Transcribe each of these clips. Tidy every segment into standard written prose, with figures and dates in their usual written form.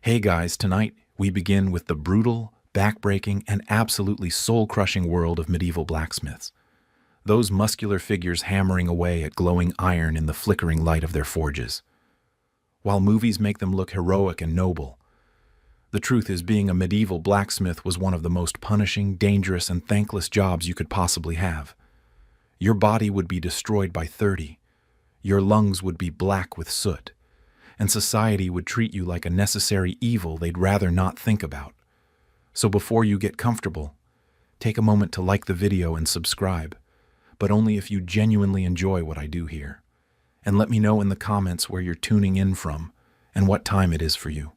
Hey guys, tonight we begin with the brutal, back-breaking, and absolutely soul-crushing world of medieval blacksmiths. Those muscular figures hammering away at glowing iron in the flickering light of their forges. While movies make them look heroic and noble, the truth is being a medieval blacksmith was one of the most punishing, dangerous, and thankless jobs you could possibly have. Your body would be destroyed by 30. Your lungs would be black with soot, and society would treat you like a necessary evil they'd rather not think about. So before you get comfortable, take a moment to like the video and subscribe, but only if you genuinely enjoy what I do here. And let me know in the comments where you're tuning in from and what time it is for you.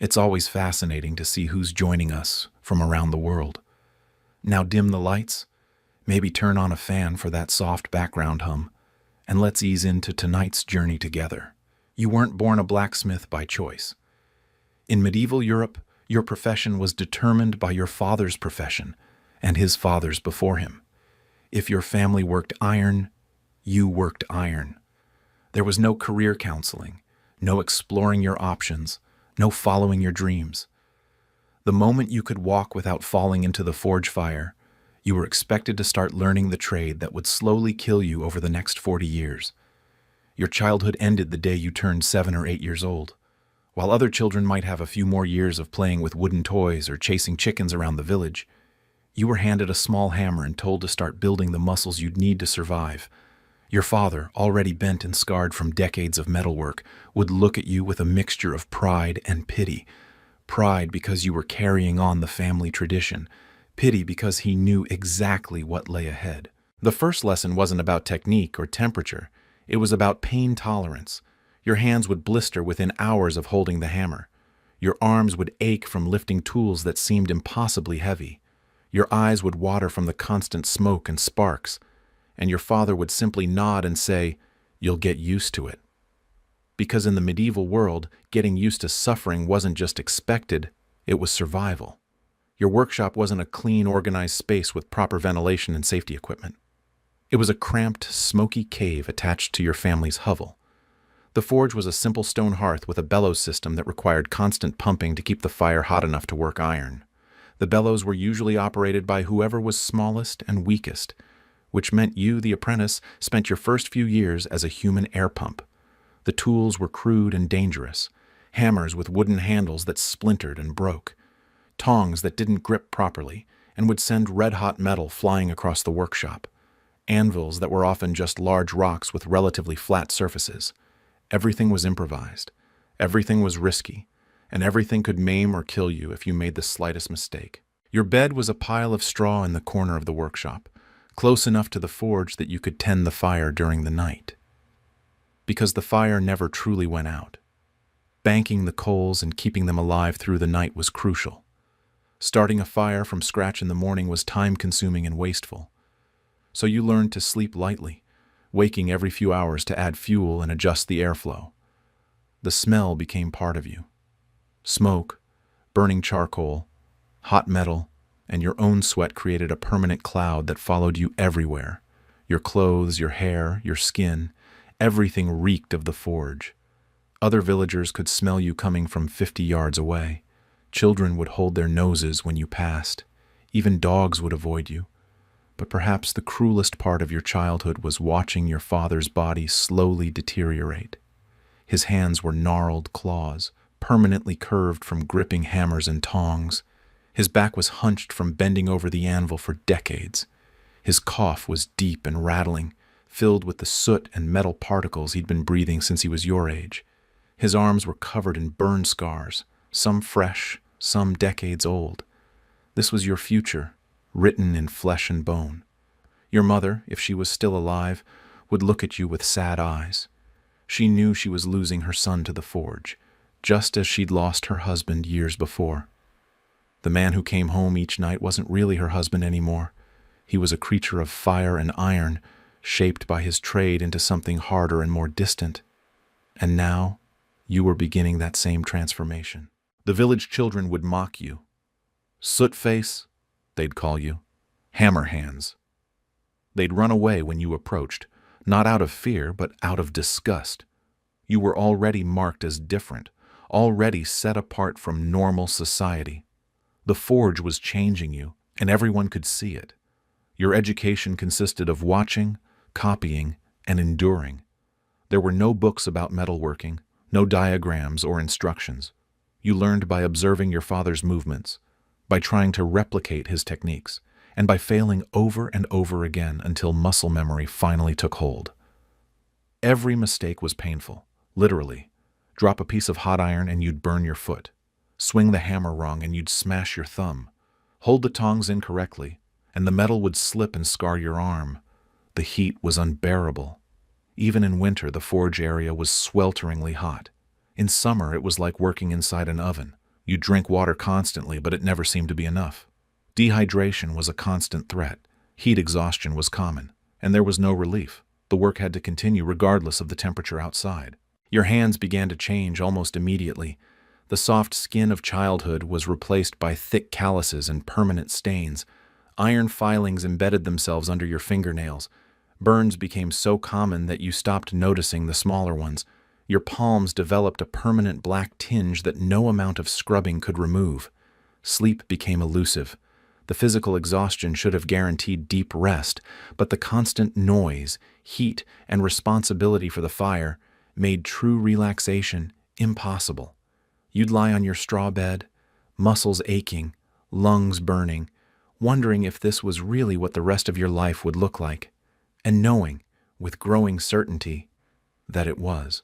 It's always fascinating to see who's joining us from around the world. Now dim the lights, maybe turn on a fan for that soft background hum, and let's ease into tonight's journey together. You weren't born a blacksmith by choice. In medieval Europe, your profession was determined by your father's profession and his father's before him. If your family worked iron, you worked iron. There was no career counseling, no exploring your options, no following your dreams. The moment you could walk without falling into the forge fire, you were expected to start learning the trade that would slowly kill you over the next 40 years. Your childhood ended the day you turned 7 or 8 years old. While other children might have a few more years of playing with wooden toys or chasing chickens around the village, you were handed a small hammer and told to start building the muscles you'd need to survive. Your father, already bent and scarred from decades of metalwork, would look at you with a mixture of pride and pity. Pride because you were carrying on the family tradition. Pity because he knew exactly what lay ahead. The first lesson wasn't about technique or temperature. It was about pain tolerance. Your hands would blister within hours of holding the hammer. Your arms would ache from lifting tools that seemed impossibly heavy. Your eyes would water from the constant smoke and sparks. And your father would simply nod and say, "You'll get used to it." Because in the medieval world, getting used to suffering wasn't just expected, it was survival. Your workshop wasn't a clean, organized space with proper ventilation and safety equipment. It was a cramped, smoky cave attached to your family's hovel. The forge was a simple stone hearth with a bellows system that required constant pumping to keep the fire hot enough to work iron. The bellows were usually operated by whoever was smallest and weakest, which meant you, the apprentice, spent your first few years as a human air pump. The tools were crude and dangerous. Hammers with wooden handles that splintered and broke. Tongs that didn't grip properly and would send red-hot metal flying across the workshop. Anvils that were often just large rocks with relatively flat surfaces. Everything was improvised. Everything was risky. And everything could maim or kill you if you made the slightest mistake. Your bed was a pile of straw in the corner of the workshop, close enough to the forge that you could tend the fire during the night. Because the fire never truly went out. Banking the coals and keeping them alive through the night was crucial. Starting a fire from scratch in the morning was time-consuming and wasteful. So you learned to sleep lightly, waking every few hours to add fuel and adjust the airflow. The smell became part of you. Smoke, burning charcoal, hot metal, and your own sweat created a permanent cloud that followed you everywhere. Your clothes, your hair, your skin, everything reeked of the forge. Other villagers could smell you coming from 50 yards away. Children would hold their noses when you passed. Even dogs would avoid you. But perhaps the cruelest part of your childhood was watching your father's body slowly deteriorate. His hands were gnarled claws, permanently curved from gripping hammers and tongs. His back was hunched from bending over the anvil for decades. His cough was deep and rattling, filled with the soot and metal particles he'd been breathing since he was your age. His arms were covered in burn scars, some fresh, some decades old. This was your future, written in flesh and bone. Your mother, if she was still alive, would look at you with sad eyes. She knew she was losing her son to the forge, just as she'd lost her husband years before. The man who came home each night wasn't really her husband anymore. He was a creature of fire and iron, shaped by his trade into something harder and more distant. And now, you were beginning that same transformation. The village children would mock you. Soot face, they'd call you. Hammer hands. They'd run away when you approached, not out of fear, but out of disgust. You were already marked as different, already set apart from normal society. The forge was changing you, and everyone could see it. Your education consisted of watching, copying, and enduring. There were no books about metalworking, no diagrams or instructions. You learned by observing your father's movements, by trying to replicate his techniques, and by failing over and over again until muscle memory finally took hold. Every mistake was painful, literally. Drop a piece of hot iron and you'd burn your foot. Swing the hammer wrong and you'd smash your thumb. Hold the tongs incorrectly, and the metal would slip and scar your arm. The heat was unbearable. Even in winter, the forge area was swelteringly hot. In summer, it was like working inside an oven. You drink water constantly, but it never seemed to be enough. Dehydration was a constant threat. Heat exhaustion was common, and there was no relief. The work had to continue regardless of the temperature outside. Your hands began to change almost immediately. The soft skin of childhood was replaced by thick calluses and permanent stains. Iron filings embedded themselves under your fingernails. Burns became so common that you stopped noticing the smaller ones. Your palms developed a permanent black tinge that no amount of scrubbing could remove. Sleep became elusive. The physical exhaustion should have guaranteed deep rest, but the constant noise, heat, and responsibility for the fire made true relaxation impossible. You'd lie on your straw bed, muscles aching, lungs burning, wondering if this was really what the rest of your life would look like, and knowing, with growing certainty, that it was.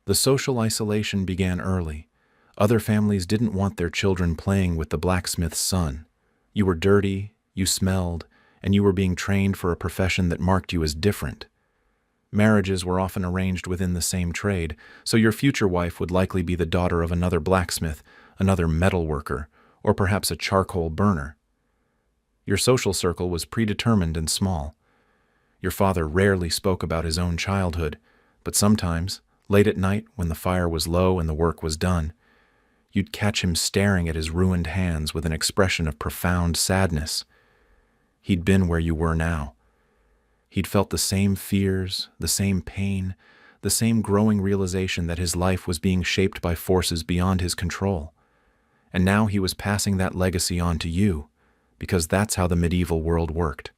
The social isolation began early. Other families didn't want their children playing with the blacksmith's son. You were dirty, you smelled, and you were being trained for a profession that marked you as different. Marriages were often arranged within the same trade, so your future wife would likely be the daughter of another blacksmith, another metal worker, or perhaps a charcoal burner. Your social circle was predetermined and small. Your father rarely spoke about his own childhood, but sometimes, late at night when the fire was low and the work was done, you'd catch him staring at his ruined hands with an expression of profound sadness. He'd been where you were now. He'd felt the same fears, the same pain, the same growing realization that his life was being shaped by forces beyond his control. And now he was passing that legacy on to you, because that's how the medieval world worked.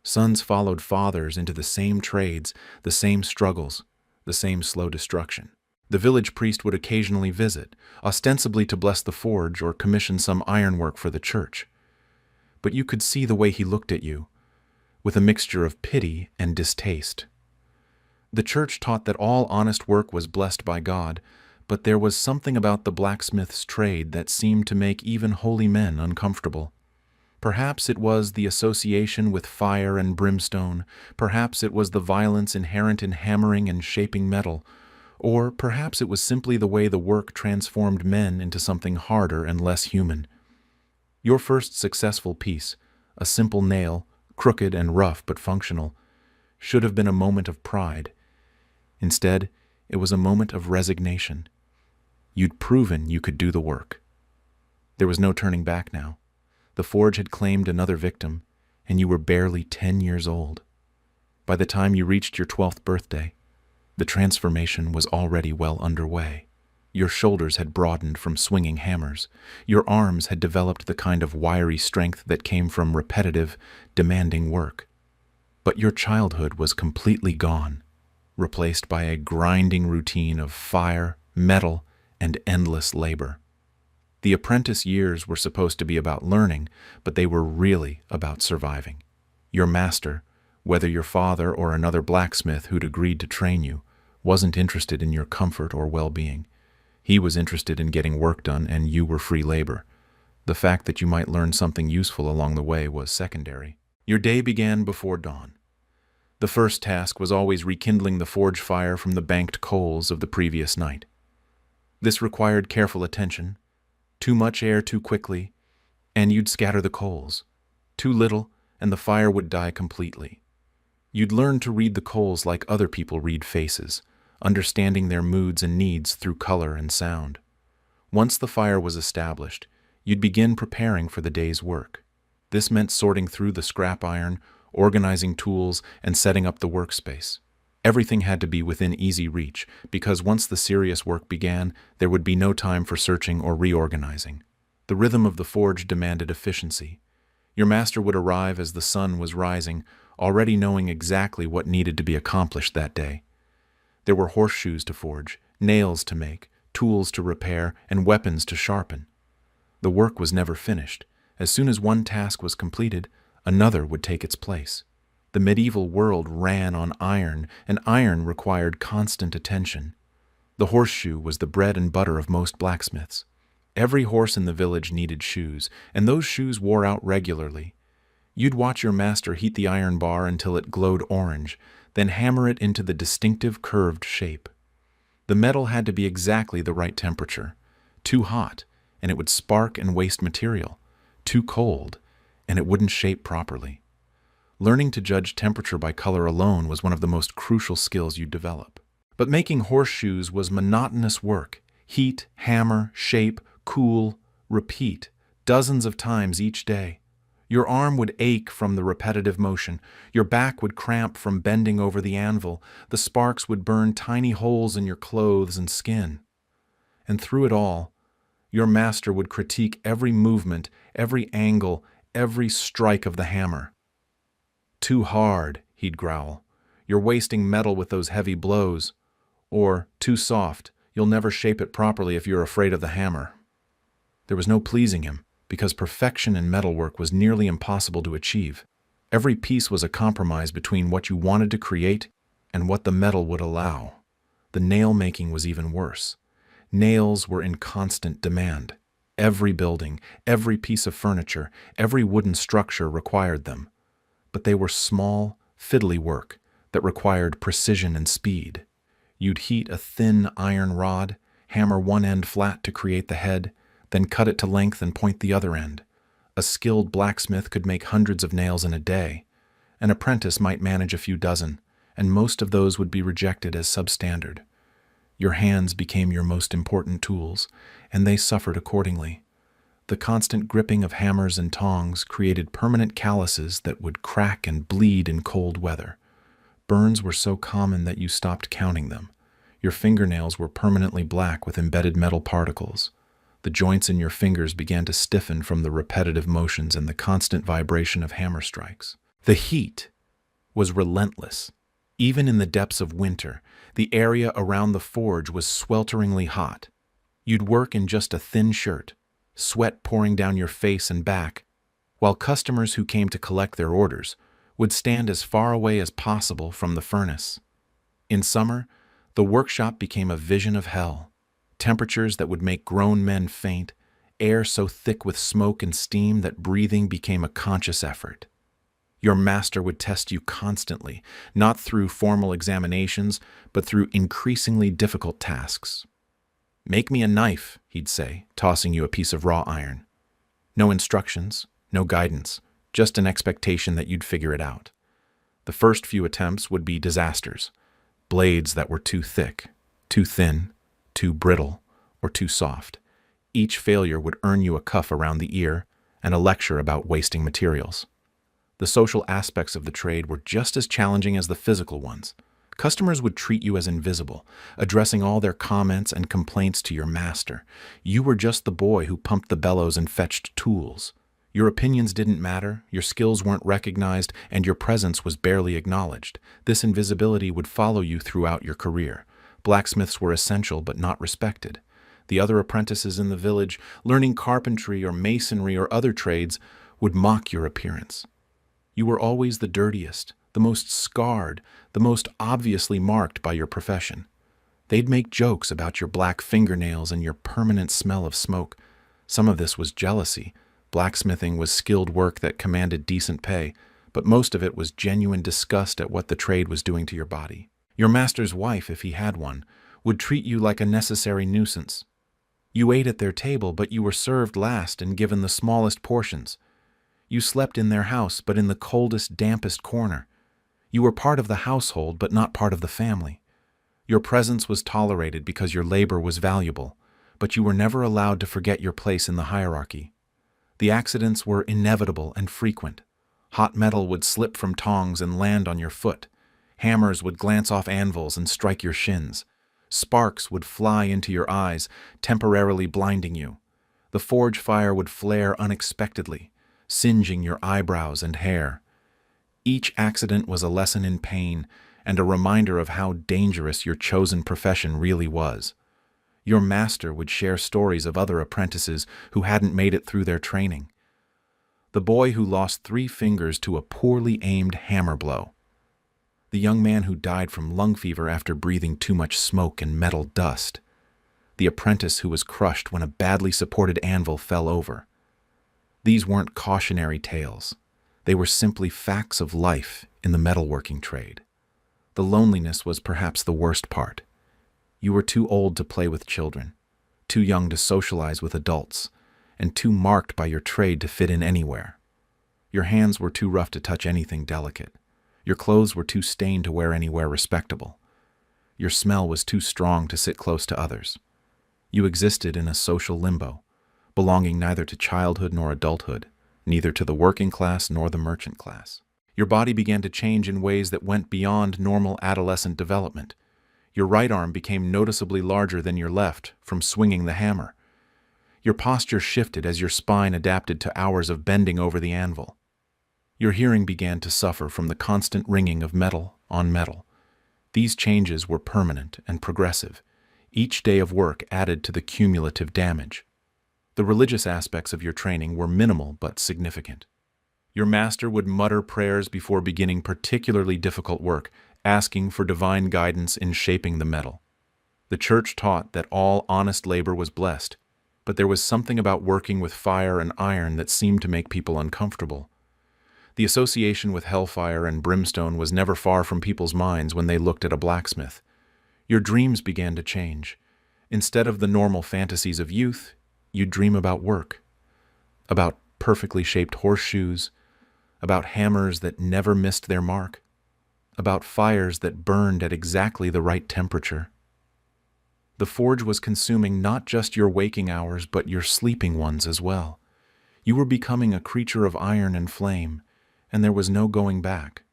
Sons followed fathers into the same trades, the same struggles, the same slow destruction. The village priest would occasionally visit, ostensibly to bless the forge or commission some ironwork for the church. But you could see the way he looked at you, with a mixture of pity and distaste. The church taught that all honest work was blessed by God, but there was something about the blacksmith's trade that seemed to make even holy men uncomfortable. Perhaps it was the association with fire and brimstone, perhaps it was the violence inherent in hammering and shaping metal, or perhaps it was simply the way the work transformed men into something harder and less human. Your first successful piece, a simple nail, crooked and rough but functional, should have been a moment of pride. Instead, it was a moment of resignation. You'd proven you could do the work. There was no turning back now. The forge had claimed another victim, and you were barely 10 years old. By the time you reached your 12th birthday, the transformation was already well underway. Your shoulders had broadened from swinging hammers. Your arms had developed the kind of wiry strength that came from repetitive, demanding work. But your childhood was completely gone, replaced by a grinding routine of fire, metal, and endless labor. The apprentice years were supposed to be about learning, but they were really about surviving. Your master, whether your father or another blacksmith who'd agreed to train you, wasn't interested in your comfort or well-being. He was interested in getting work done, and you were free labor. The fact that you might learn something useful along the way was secondary. Your day began before dawn. The first task was always rekindling the forge fire from the banked coals of the previous night. This required careful attention. Too much air too quickly, and you'd scatter the coals. Too little, and the fire would die completely. You'd learn to read the coals like other people read faces, understanding their moods and needs through color and sound. Once the fire was established, you'd begin preparing for the day's work. This meant sorting through the scrap iron, organizing tools, and setting up the workspace. Everything had to be within easy reach, because once the serious work began, there would be no time for searching or reorganizing. The rhythm of the forge demanded efficiency. Your master would arrive as the sun was rising, already knowing exactly what needed to be accomplished that day. There were horseshoes to forge, nails to make, tools to repair, and weapons to sharpen. The work was never finished. As soon as one task was completed, another would take its place. The medieval world ran on iron, and iron required constant attention. The horseshoe was the bread and butter of most blacksmiths. Every horse in the village needed shoes, and those shoes wore out regularly. You'd watch your master heat the iron bar until it glowed orange, then hammer it into the distinctive curved shape. The metal had to be exactly the right temperature. Too hot, and it would spark and waste material. Too cold, and it wouldn't shape properly. Learning to judge temperature by color alone was one of the most crucial skills you'd develop. But making horseshoes was monotonous work. Heat, hammer, shape, cool, repeat, dozens of times each day. Your arm would ache from the repetitive motion. Your back would cramp from bending over the anvil. The sparks would burn tiny holes in your clothes and skin. And through it all, your master would critique every movement, every angle, every strike of the hammer. "Too hard," he'd growl. "You're wasting metal with those heavy blows." Or, "Too soft. You'll never shape it properly if you're afraid of the hammer." There was no pleasing him, because perfection in metalwork was nearly impossible to achieve. Every piece was a compromise between what you wanted to create and what the metal would allow. The nail making was even worse. Nails were in constant demand. Every building, every piece of furniture, every wooden structure required them. But they were small, fiddly work that required precision and speed. You'd heat a thin iron rod, hammer one end flat to create the head, then cut it to length and point the other end. A skilled blacksmith could make hundreds of nails in a day. An apprentice might manage a few dozen, and most of those would be rejected as substandard. Your hands became your most important tools, and they suffered accordingly. The constant gripping of hammers and tongs created permanent calluses that would crack and bleed in cold weather. Burns were so common that you stopped counting them. Your fingernails were permanently black with embedded metal particles. The joints in your fingers began to stiffen from the repetitive motions and the constant vibration of hammer strikes. The heat was relentless. Even in the depths of winter, the area around the forge was swelteringly hot. You'd work in just a thin shirt, sweat pouring down your face and back, while customers who came to collect their orders would stand as far away as possible from the furnace. In summer, the workshop became a vision of hell. Temperatures that would make grown men faint, air so thick with smoke and steam that breathing became a conscious effort. Your master would test you constantly, not through formal examinations, but through increasingly difficult tasks. "Make me a knife," he'd say, tossing you a piece of raw iron. No instructions, no guidance, just an expectation that you'd figure it out. The first few attempts would be disasters. Blades that were too thick, too thin, too brittle, or too soft. Each failure would earn you a cuff around the ear and a lecture about wasting materials. The social aspects of the trade were just as challenging as the physical ones. Customers would treat you as invisible, addressing all their comments and complaints to your master. You were just the boy who pumped the bellows and fetched tools. Your opinions didn't matter, your skills weren't recognized, and your presence was barely acknowledged. This invisibility would follow you throughout your career. Blacksmiths were essential but not respected. The other apprentices in the village, learning carpentry or masonry or other trades, would mock your appearance. You were always the dirtiest, the most scarred, the most obviously marked by your profession. They'd make jokes about your black fingernails and your permanent smell of smoke. Some of this was jealousy. Blacksmithing was skilled work that commanded decent pay, but most of it was genuine disgust at what the trade was doing to your body. Your master's wife, if he had one, would treat you like a necessary nuisance. You ate at their table, but you were served last and given the smallest portions. You slept in their house, but in the coldest, dampest corner. You were part of the household, but not part of the family. Your presence was tolerated because your labor was valuable, but you were never allowed to forget your place in the hierarchy. The accidents were inevitable and frequent. Hot metal would slip from tongs and land on your foot. Hammers would glance off anvils and strike your shins. Sparks would fly into your eyes, temporarily blinding you. The forge fire would flare unexpectedly, singeing your eyebrows and hair. Each accident was a lesson in pain and a reminder of how dangerous your chosen profession really was. Your master would share stories of other apprentices who hadn't made it through their training. The boy who lost 3 fingers to a poorly aimed hammer blow. The young man who died from lung fever after breathing too much smoke and metal dust. The apprentice who was crushed when a badly supported anvil fell over. These weren't cautionary tales. They were simply facts of life in the metalworking trade. The loneliness was perhaps the worst part. You were too old to play with children, too young to socialize with adults, and too marked by your trade to fit in anywhere. Your hands were too rough to touch anything delicate. Your clothes were too stained to wear anywhere respectable. Your smell was too strong to sit close to others. You existed in a social limbo, belonging neither to childhood nor adulthood, neither to the working class nor the merchant class. Your body began to change in ways that went beyond normal adolescent development. Your right arm became noticeably larger than your left from swinging the hammer. Your posture shifted as your spine adapted to hours of bending over the anvil. Your hearing began to suffer from the constant ringing of metal on metal. These changes were permanent and progressive. Each day of work added to the cumulative damage. The religious aspects of your training were minimal but significant. Your master would mutter prayers before beginning particularly difficult work, asking for divine guidance in shaping the metal. The church taught that all honest labor was blessed, but there was something about working with fire and iron that seemed to make people uncomfortable. The association with hellfire and brimstone was never far from people's minds when they looked at a blacksmith. Your dreams began to change. Instead of the normal fantasies of youth, you'd dream about work, about perfectly shaped horseshoes, about hammers that never missed their mark, about fires that burned at exactly the right temperature. The forge was consuming not just your waking hours, but your sleeping ones as well. You were becoming a creature of iron and flame, and there was no going back.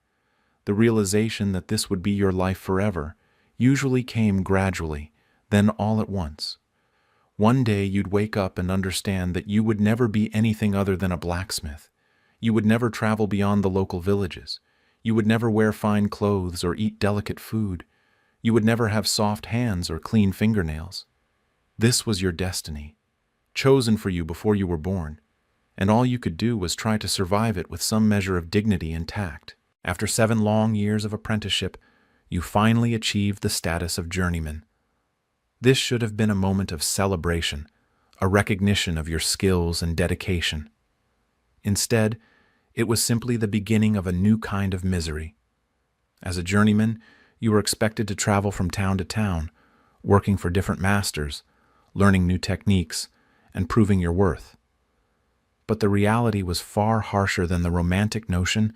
The realization that this would be your life forever usually came gradually, then all at once. One day you'd wake up and understand that you would never be anything other than a blacksmith. You would never travel beyond the local villages. You would never wear fine clothes or eat delicate food. You would never have soft hands or clean fingernails. This was your destiny, chosen for you before you were born, and all you could do was try to survive it with some measure of dignity and tact. After 7 long years of apprenticeship, you finally achieved the status of journeyman. This should have been a moment of celebration, a recognition of your skills and dedication. Instead, it was simply the beginning of a new kind of misery. As a journeyman, you were expected to travel from town to town, working for different masters, learning new techniques, and proving your worth. But the reality was far harsher than the romantic notion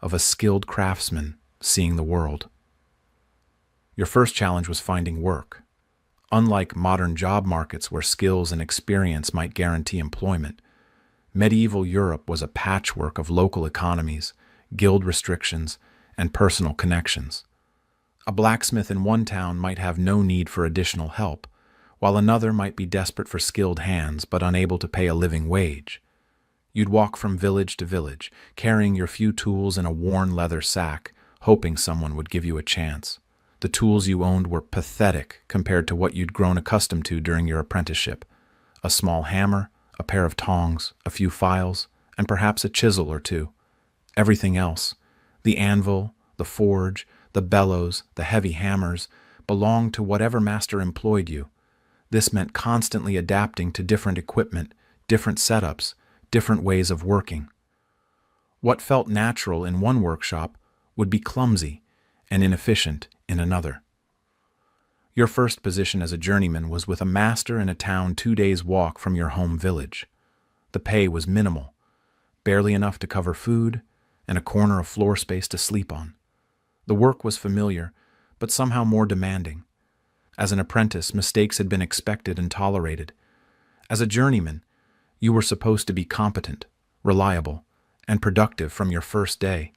of a skilled craftsman seeing the world. Your first challenge was finding work. Unlike modern job markets where skills and experience might guarantee employment, medieval Europe was a patchwork of local economies, guild restrictions, and personal connections. A blacksmith in one town might have no need for additional help, while another might be desperate for skilled hands but unable to pay a living wage. You'd walk from village to village, carrying your few tools in a worn leather sack, hoping someone would give you a chance. The tools you owned were pathetic compared to what you'd grown accustomed to during your apprenticeship. A small hammer, a pair of tongs, a few files, and perhaps a chisel or two. Everything else, the anvil, the forge, the bellows, the heavy hammers, belonged to whatever master employed you. This meant constantly adapting to different equipment, different setups, different ways of working. What felt natural in one workshop would be clumsy and inefficient in another. Your first position as a journeyman was with a master in a town 2 days' walk from your home village. The pay was minimal, barely enough to cover food and a corner of floor space to sleep on. The work was familiar, but somehow more demanding. As an apprentice, mistakes had been expected and tolerated. As a journeyman, you were supposed to be competent, reliable, and productive from your first day.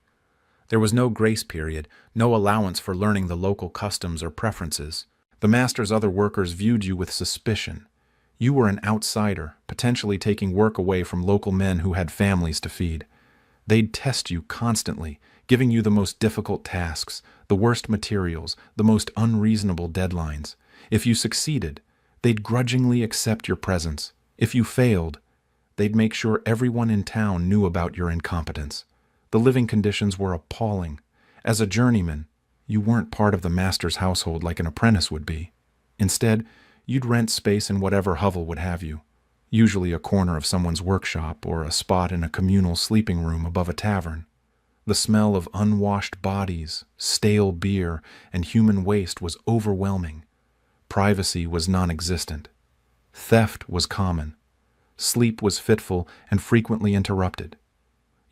There was no grace period, no allowance for learning the local customs or preferences. The master's other workers viewed you with suspicion. You were an outsider, potentially taking work away from local men who had families to feed. They'd test you constantly, giving you the most difficult tasks, the worst materials, the most unreasonable deadlines. If you succeeded, they'd grudgingly accept your presence. If you failed, they'd make sure everyone in town knew about your incompetence. The living conditions were appalling. As a journeyman, you weren't part of the master's household like an apprentice would be. Instead, you'd rent space in whatever hovel would have you, usually a corner of someone's workshop or a spot in a communal sleeping room above a tavern. The smell of unwashed bodies, stale beer, and human waste was overwhelming. Privacy was non-existent. Theft was common. Sleep was fitful and frequently interrupted.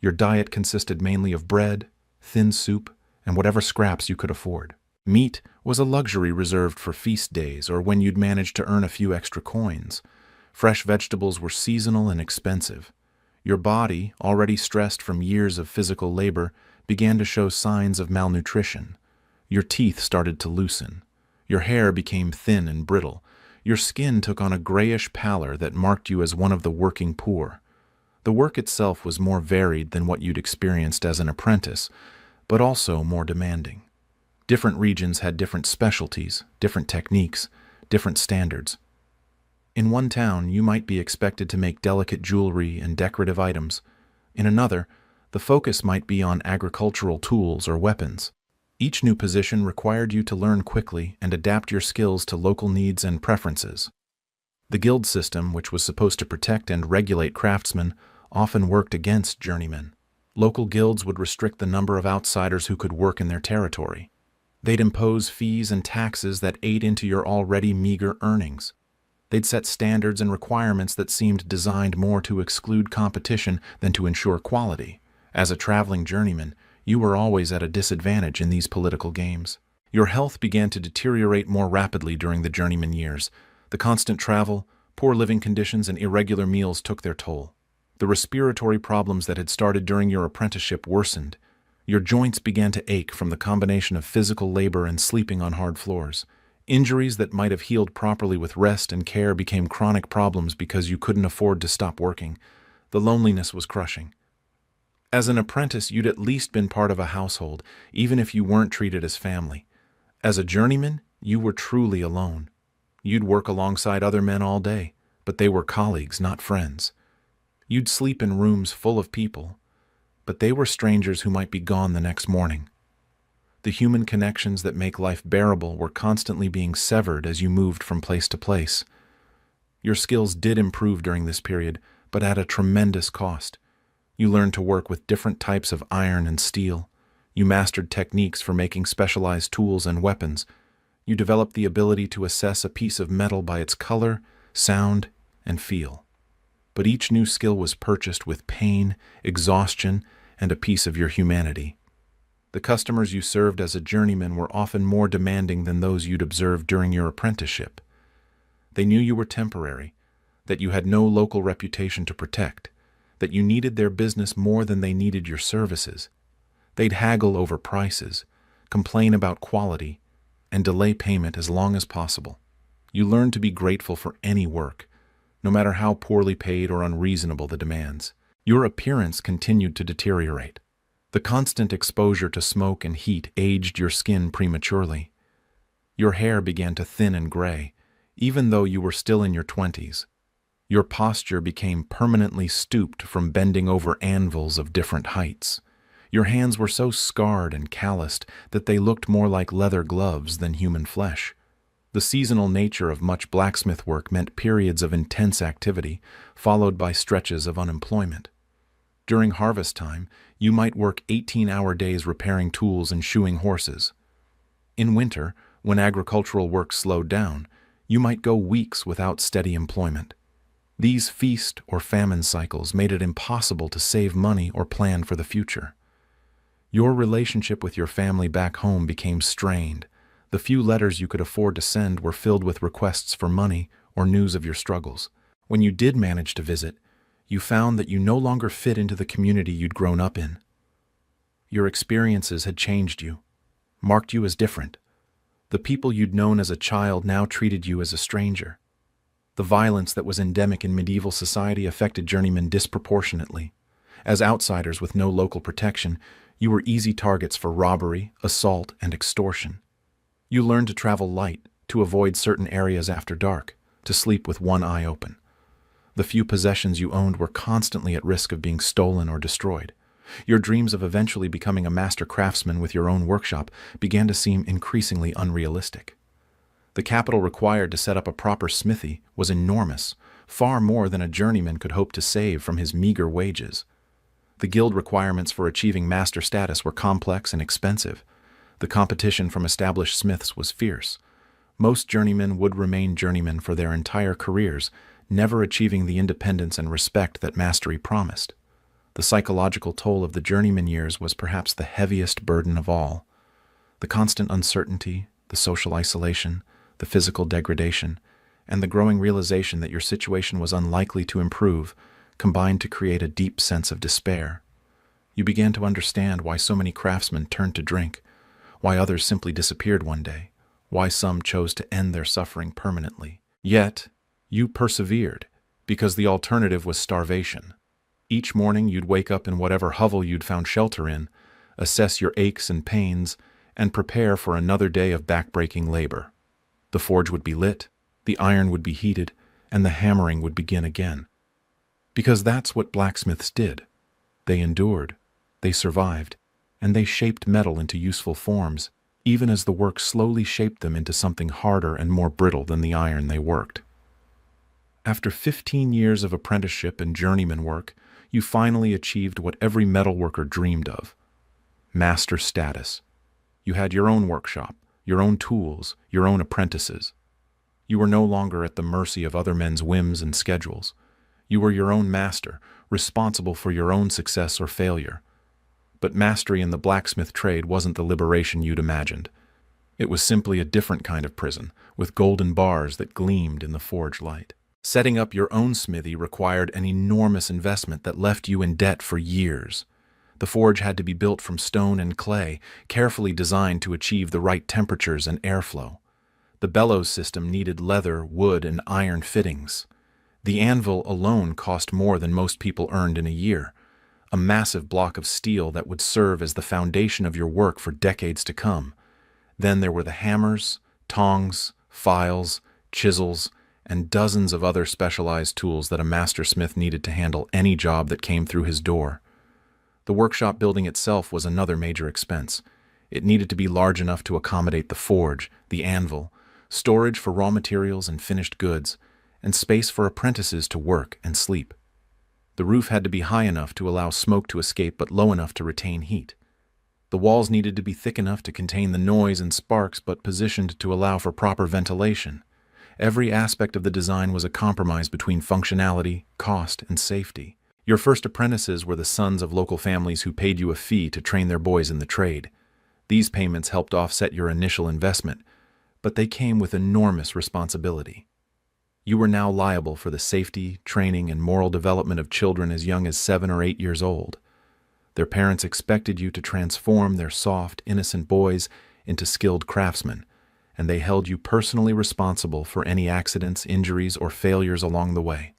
Your diet consisted mainly of bread, thin soup, and whatever scraps you could afford. Meat was a luxury reserved for feast days or when you'd managed to earn a few extra coins. Fresh vegetables were seasonal and expensive. Your body, already stressed from years of physical labor, began to show signs of malnutrition. Your teeth started to loosen. Your hair became thin and brittle. Your skin took on a grayish pallor that marked you as one of the working poor. The work itself was more varied than what you'd experienced as an apprentice, but also more demanding. Different regions had different specialties, different techniques, different standards. In one town, you might be expected to make delicate jewelry and decorative items. In another, the focus might be on agricultural tools or weapons. Each new position required you to learn quickly and adapt your skills to local needs and preferences. The guild system, which was supposed to protect and regulate craftsmen, often worked against journeymen. Local guilds would restrict the number of outsiders who could work in their territory. They'd impose fees and taxes that ate into your already meager earnings. They'd set standards and requirements that seemed designed more to exclude competition than to ensure quality. As a traveling journeyman, you were always at a disadvantage in these political games. Your health began to deteriorate more rapidly during the journeyman years. The constant travel, poor living conditions, and irregular meals took their toll. The respiratory problems that had started during your apprenticeship worsened. Your joints began to ache from the combination of physical labor and sleeping on hard floors. Injuries that might have healed properly with rest and care became chronic problems because you couldn't afford to stop working. The loneliness was crushing. As an apprentice, you'd at least been part of a household, even if you weren't treated as family. As a journeyman, you were truly alone. You'd work alongside other men all day, but they were colleagues, not friends. You'd sleep in rooms full of people, but they were strangers who might be gone the next morning. The human connections that make life bearable were constantly being severed as you moved from place to place. Your skills did improve during this period, but at a tremendous cost. You learned to work with different types of iron and steel. You mastered techniques for making specialized tools and weapons. You developed the ability to assess a piece of metal by its color, sound, and feel. But each new skill was purchased with pain, exhaustion, and a piece of your humanity. The customers you served as a journeyman were often more demanding than those you'd observed during your apprenticeship. They knew you were temporary, that you had no local reputation to protect, that you needed their business more than they needed your services. They'd haggle over prices, complain about quality, and delay payment as long as possible. You learned to be grateful for any work, no matter how poorly paid or unreasonable the demands. Your appearance continued to deteriorate. The constant exposure to smoke and heat aged your skin prematurely. Your hair began to thin and gray, even though you were still in your 20s. Your posture became permanently stooped from bending over anvils of different heights. Your hands were so scarred and calloused that they looked more like leather gloves than human flesh. The seasonal nature of much blacksmith work meant periods of intense activity, followed by stretches of unemployment. During harvest time, you might work 18-hour days repairing tools and shoeing horses. In winter, when agricultural work slowed down, you might go weeks without steady employment. These feast or famine cycles made it impossible to save money or plan for the future. Your relationship with your family back home became strained. The few letters you could afford to send were filled with requests for money or news of your struggles. When you did manage to visit, you found that you no longer fit into the community you'd grown up in. Your experiences had changed you, marked you as different. The people you'd known as a child now treated you as a stranger. The violence that was endemic in medieval society affected journeymen disproportionately. As outsiders with no local protection, you were easy targets for robbery, assault, and extortion. You learned to travel light, to avoid certain areas after dark, to sleep with one eye open. The few possessions you owned were constantly at risk of being stolen or destroyed. Your dreams of eventually becoming a master craftsman with your own workshop began to seem increasingly unrealistic. The capital required to set up a proper smithy was enormous, far more than a journeyman could hope to save from his meager wages. The guild requirements for achieving master status were complex and expensive. The competition from established smiths was fierce. Most journeymen would remain journeymen for their entire careers, never achieving the independence and respect that mastery promised. The psychological toll of the journeyman years was perhaps the heaviest burden of all. The constant uncertainty, the social isolation, the physical degradation, and the growing realization that your situation was unlikely to improve combined to create a deep sense of despair. You began to understand why so many craftsmen turned to drink, why others simply disappeared one day, why some chose to end their suffering permanently. Yet, you persevered, because the alternative was starvation. Each morning you'd wake up in whatever hovel you'd found shelter in, assess your aches and pains, and prepare for another day of backbreaking labor. The forge would be lit, the iron would be heated, and the hammering would begin again. Because that's what blacksmiths did. They endured, they survived, and they shaped metal into useful forms, even as the work slowly shaped them into something harder and more brittle than the iron they worked. After 15 years of apprenticeship and journeyman work, you finally achieved what every metalworker dreamed of: master status. You had your own workshop, your own tools, your own apprentices. You were no longer at the mercy of other men's whims and schedules. You were your own master, responsible for your own success or failure. But mastery in the blacksmith trade wasn't the liberation you'd imagined. It was simply a different kind of prison, with golden bars that gleamed in the forge light. Setting up your own smithy required an enormous investment that left you in debt for years. The forge had to be built from stone and clay, carefully designed to achieve the right temperatures and airflow. The bellows system needed leather, wood, and iron fittings. The anvil alone cost more than most people earned in a year, a massive block of steel that would serve as the foundation of your work for decades to come. Then there were the hammers, tongs, files, chisels, and dozens of other specialized tools that a master smith needed to handle any job that came through his door. The workshop building itself was another major expense. It needed to be large enough to accommodate the forge, the anvil, storage for raw materials and finished goods, and space for apprentices to work and sleep. The roof had to be high enough to allow smoke to escape but low enough to retain heat. The walls needed to be thick enough to contain the noise and sparks but positioned to allow for proper ventilation. Every aspect of the design was a compromise between functionality, cost, and safety. Your first apprentices were the sons of local families who paid you a fee to train their boys in the trade. These payments helped offset your initial investment, but they came with enormous responsibility. You were now liable for the safety, training, and moral development of children as young as 7 or 8 years old. Their parents expected you to transform their soft, innocent boys into skilled craftsmen, and they held you personally responsible for any accidents, injuries, or failures along the way.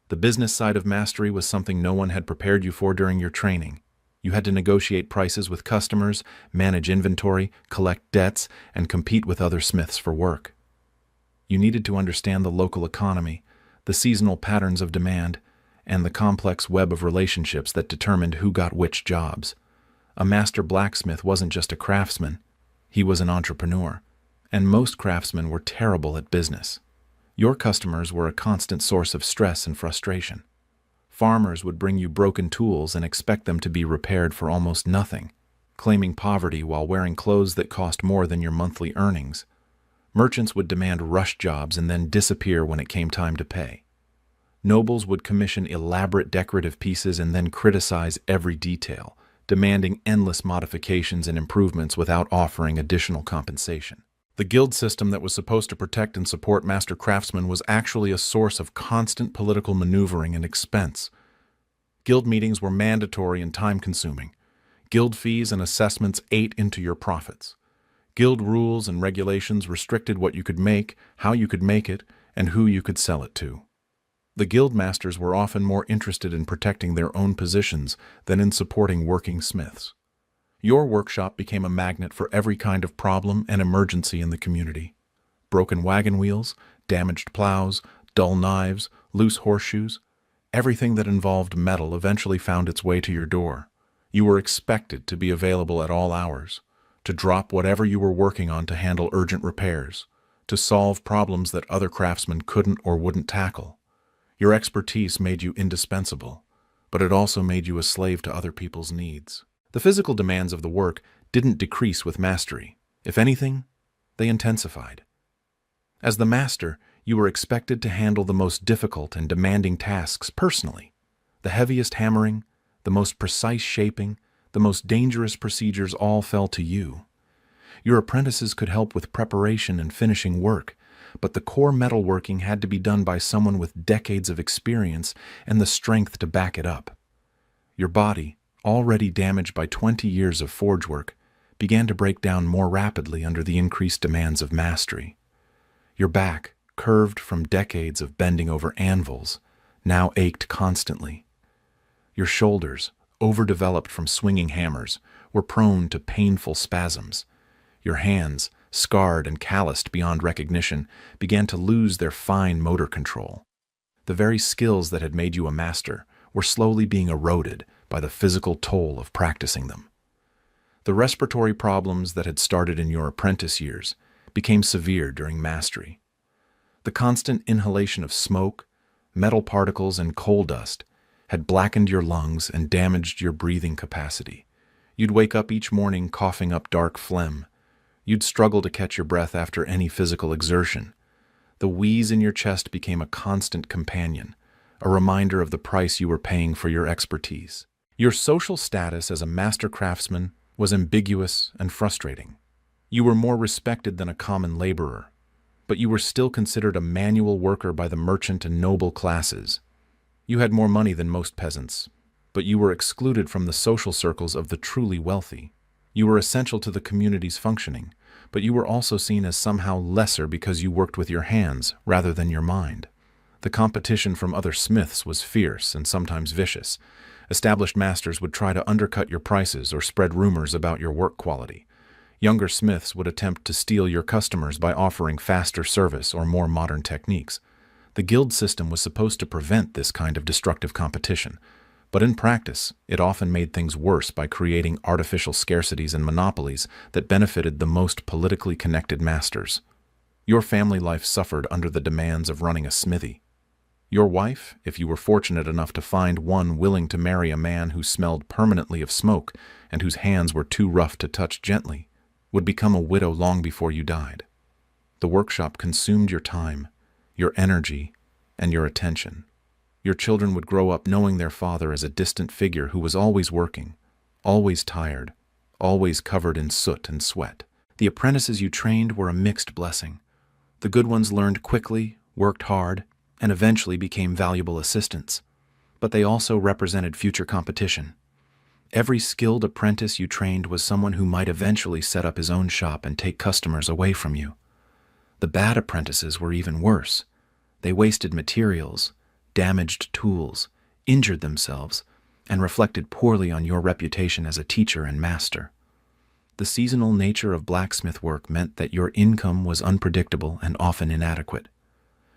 The business side of mastery was something no one had prepared you for during your training. You had to negotiate prices with customers, manage inventory, collect debts, and compete with other smiths for work. You needed to understand the local economy, the seasonal patterns of demand, and the complex web of relationships that determined who got which jobs. A master blacksmith wasn't just a craftsman, he was an entrepreneur, and most craftsmen were terrible at business. Your customers were a constant source of stress and frustration. Farmers would bring you broken tools and expect them to be repaired for almost nothing, claiming poverty while wearing clothes that cost more than your monthly earnings. Merchants would demand rush jobs and then disappear when it came time to pay. Nobles would commission elaborate decorative pieces and then criticize every detail, demanding endless modifications and improvements without offering additional compensation. The guild system that was supposed to protect and support master craftsmen was actually a source of constant political maneuvering and expense. Guild meetings were mandatory and time-consuming. Guild fees and assessments ate into your profits. Guild rules and regulations restricted what you could make, how you could make it, and who you could sell it to. The guild masters were often more interested in protecting their own positions than in supporting working smiths. Your workshop became a magnet for every kind of problem and emergency in the community. Broken wagon wheels, damaged plows, dull knives, loose horseshoes, everything that involved metal eventually found its way to your door. You were expected to be available at all hours, to drop whatever you were working on to handle urgent repairs, to solve problems that other craftsmen couldn't or wouldn't tackle. Your expertise made you indispensable, but it also made you a slave to other people's needs. The physical demands of the work didn't decrease with mastery. If anything, they intensified. As the master, you were expected to handle the most difficult and demanding tasks personally. The heaviest hammering, the most precise shaping, the most dangerous procedures all fell to you. Your apprentices could help with preparation and finishing work, but the core metalworking had to be done by someone with decades of experience and the strength to back it up. Your body, already damaged by 20 years of forge work, began to break down more rapidly under the increased demands of mastery. Your back, curved from decades of bending over anvils, now ached constantly. Your shoulders, overdeveloped from swinging hammers, were prone to painful spasms. Your hands, scarred and calloused beyond recognition, began to lose their fine motor control. The very skills that had made you a master were slowly being eroded by the physical toll of practicing them. The respiratory problems that had started in your apprentice years became severe during mastery. The constant inhalation of smoke, metal particles, and coal dust had blackened your lungs and damaged your breathing capacity. You'd wake up each morning coughing up dark phlegm. You'd struggle to catch your breath after any physical exertion. The wheeze in your chest became a constant companion, a reminder of the price you were paying for your expertise. Your social status as a master craftsman was ambiguous and frustrating. You were more respected than a common laborer, but you were still considered a manual worker by the merchant and noble classes. You had more money than most peasants, but you were excluded from the social circles of the truly wealthy. You were essential to the community's functioning, but you were also seen as somehow lesser because you worked with your hands rather than your mind. The competition from other smiths was fierce and sometimes vicious. Established masters would try to undercut your prices or spread rumors about your work quality. Younger smiths would attempt to steal your customers by offering faster service or more modern techniques. The guild system was supposed to prevent this kind of destructive competition, but in practice, it often made things worse by creating artificial scarcities and monopolies that benefited the most politically connected masters. Your family life suffered under the demands of running a smithy. Your wife, if you were fortunate enough to find one willing to marry a man who smelled permanently of smoke and whose hands were too rough to touch gently, would become a widow long before you died. The workshop consumed your time, your energy, and your attention. Your children would grow up knowing their father as a distant figure who was always working, always tired, always covered in soot and sweat. The apprentices you trained were a mixed blessing. The good ones learned quickly, worked hard, and eventually became valuable assistants. But they also represented future competition. Every skilled apprentice you trained was someone who might eventually set up his own shop and take customers away from you. The bad apprentices were even worse. They wasted materials, damaged tools, injured themselves, and reflected poorly on your reputation as a teacher and master. The seasonal nature of blacksmith work meant that your income was unpredictable and often inadequate.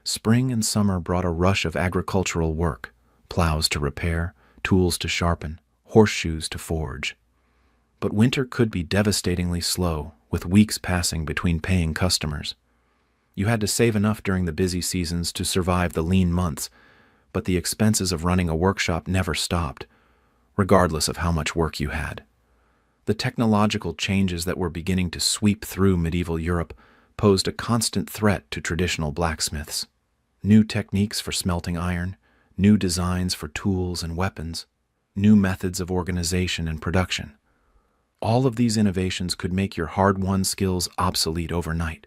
Spring and summer brought a rush of agricultural work, plows to repair, tools to sharpen, horseshoes to forge. But winter could be devastatingly slow, with weeks passing between paying customers. You had to save enough during the busy seasons to survive the lean months, but the expenses of running a workshop never stopped, regardless of how much work you had. The technological changes that were beginning to sweep through medieval Europe posed a constant threat to traditional blacksmiths. New techniques for smelting iron, new designs for tools and weapons, new methods of organization and production. All of these innovations could make your hard-won skills obsolete overnight.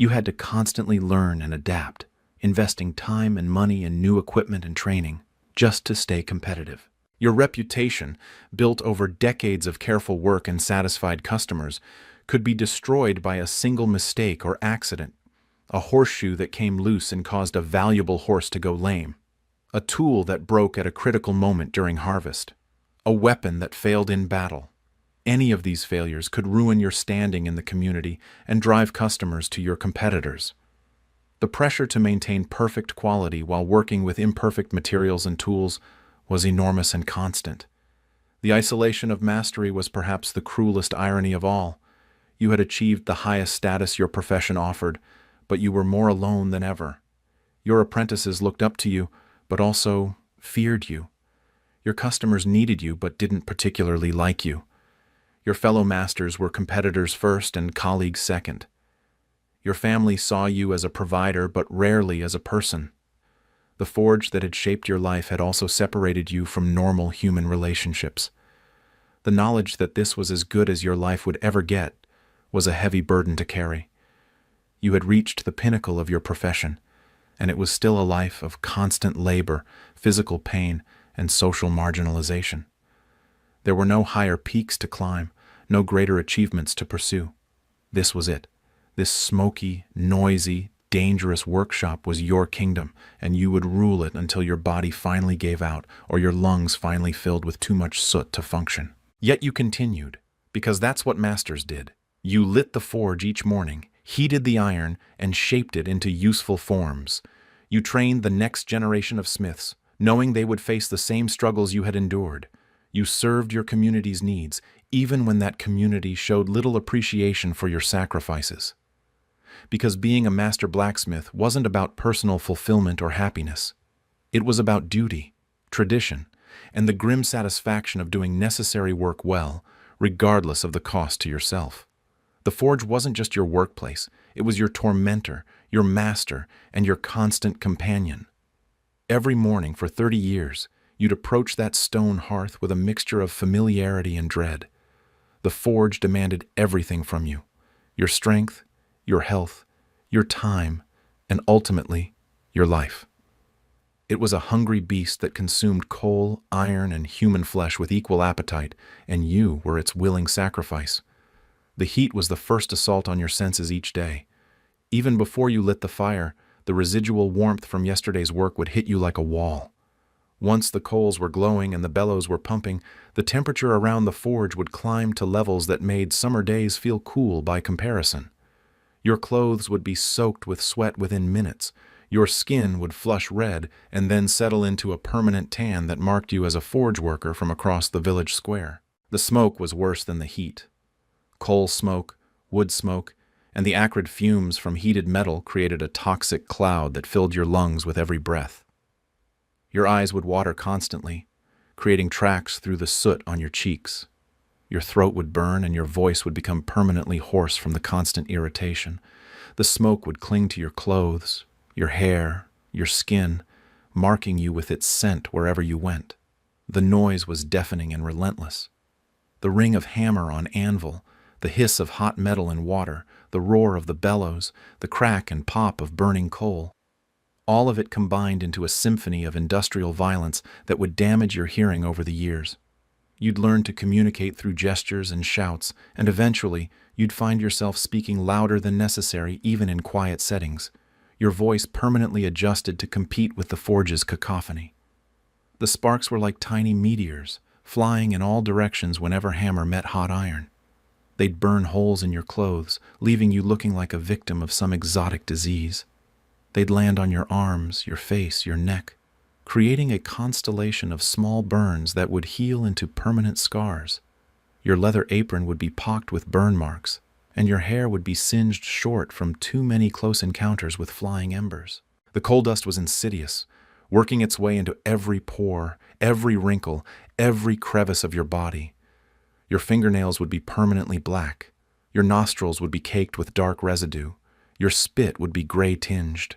You had to constantly learn and adapt, investing time and money in new equipment and training, just to stay competitive. Your reputation, built over decades of careful work and satisfied customers, could be destroyed by a single mistake or accident. A horseshoe that came loose and caused a valuable horse to go lame. A tool that broke at a critical moment during harvest. A weapon that failed in battle. Any of these failures could ruin your standing in the community and drive customers to your competitors. The pressure to maintain perfect quality while working with imperfect materials and tools was enormous and constant. The isolation of mastery was perhaps the cruelest irony of all. You had achieved the highest status your profession offered, but you were more alone than ever. Your apprentices looked up to you, but also feared you. Your customers needed you, but didn't particularly like you. Your fellow masters were competitors first and colleagues second. Your family saw you as a provider, but rarely as a person. The forge that had shaped your life had also separated you from normal human relationships. The knowledge that this was as good as your life would ever get was a heavy burden to carry. You had reached the pinnacle of your profession, and it was still a life of constant labor, physical pain, and social marginalization. There were no higher peaks to climb, no greater achievements to pursue. This was it. This smoky, noisy, dangerous workshop was your kingdom, and you would rule it until your body finally gave out or your lungs finally filled with too much soot to function. Yet you continued, because that's what masters did. You lit the forge each morning, heated the iron, and shaped it into useful forms. You trained the next generation of smiths, knowing they would face the same struggles you had endured. You served your community's needs, even when that community showed little appreciation for your sacrifices. Because being a master blacksmith wasn't about personal fulfillment or happiness. It was about duty, tradition, and the grim satisfaction of doing necessary work well, regardless of the cost to yourself. The forge wasn't just your workplace, it was your tormentor, your master, and your constant companion. Every morning for 30 years, you'd approach that stone hearth with a mixture of familiarity and dread. The forge demanded everything from you: your strength, your health, your time, and ultimately, your life. It was a hungry beast that consumed coal, iron, and human flesh with equal appetite, and you were its willing sacrifice. The heat was the first assault on your senses each day. Even before you lit the fire, the residual warmth from yesterday's work would hit you like a wall. Once the coals were glowing and the bellows were pumping, the temperature around the forge would climb to levels that made summer days feel cool by comparison. Your clothes would be soaked with sweat within minutes. Your skin would flush red and then settle into a permanent tan that marked you as a forge worker from across the village square. The smoke was worse than the heat. Coal smoke, wood smoke, and the acrid fumes from heated metal created a toxic cloud that filled your lungs with every breath. Your eyes would water constantly, creating tracks through the soot on your cheeks. Your throat would burn and your voice would become permanently hoarse from the constant irritation. The smoke would cling to your clothes, your hair, your skin, marking you with its scent wherever you went. The noise was deafening and relentless. The ring of hammer on anvil, the hiss of hot metal in water, the roar of the bellows, the crack and pop of burning coal. All of it combined into a symphony of industrial violence that would damage your hearing over the years. You'd learn to communicate through gestures and shouts, and eventually, you'd find yourself speaking louder than necessary even in quiet settings, your voice permanently adjusted to compete with the forge's cacophony. The sparks were like tiny meteors, flying in all directions whenever hammer met hot iron. They'd burn holes in your clothes, leaving you looking like a victim of some exotic disease. They'd land on your arms, your face, your neck, creating a constellation of small burns that would heal into permanent scars. Your leather apron would be pocked with burn marks, and your hair would be singed short from too many close encounters with flying embers. The coal dust was insidious, working its way into every pore, every wrinkle, every crevice of your body. Your fingernails would be permanently black. Your nostrils would be caked with dark residue. Your spit would be gray-tinged.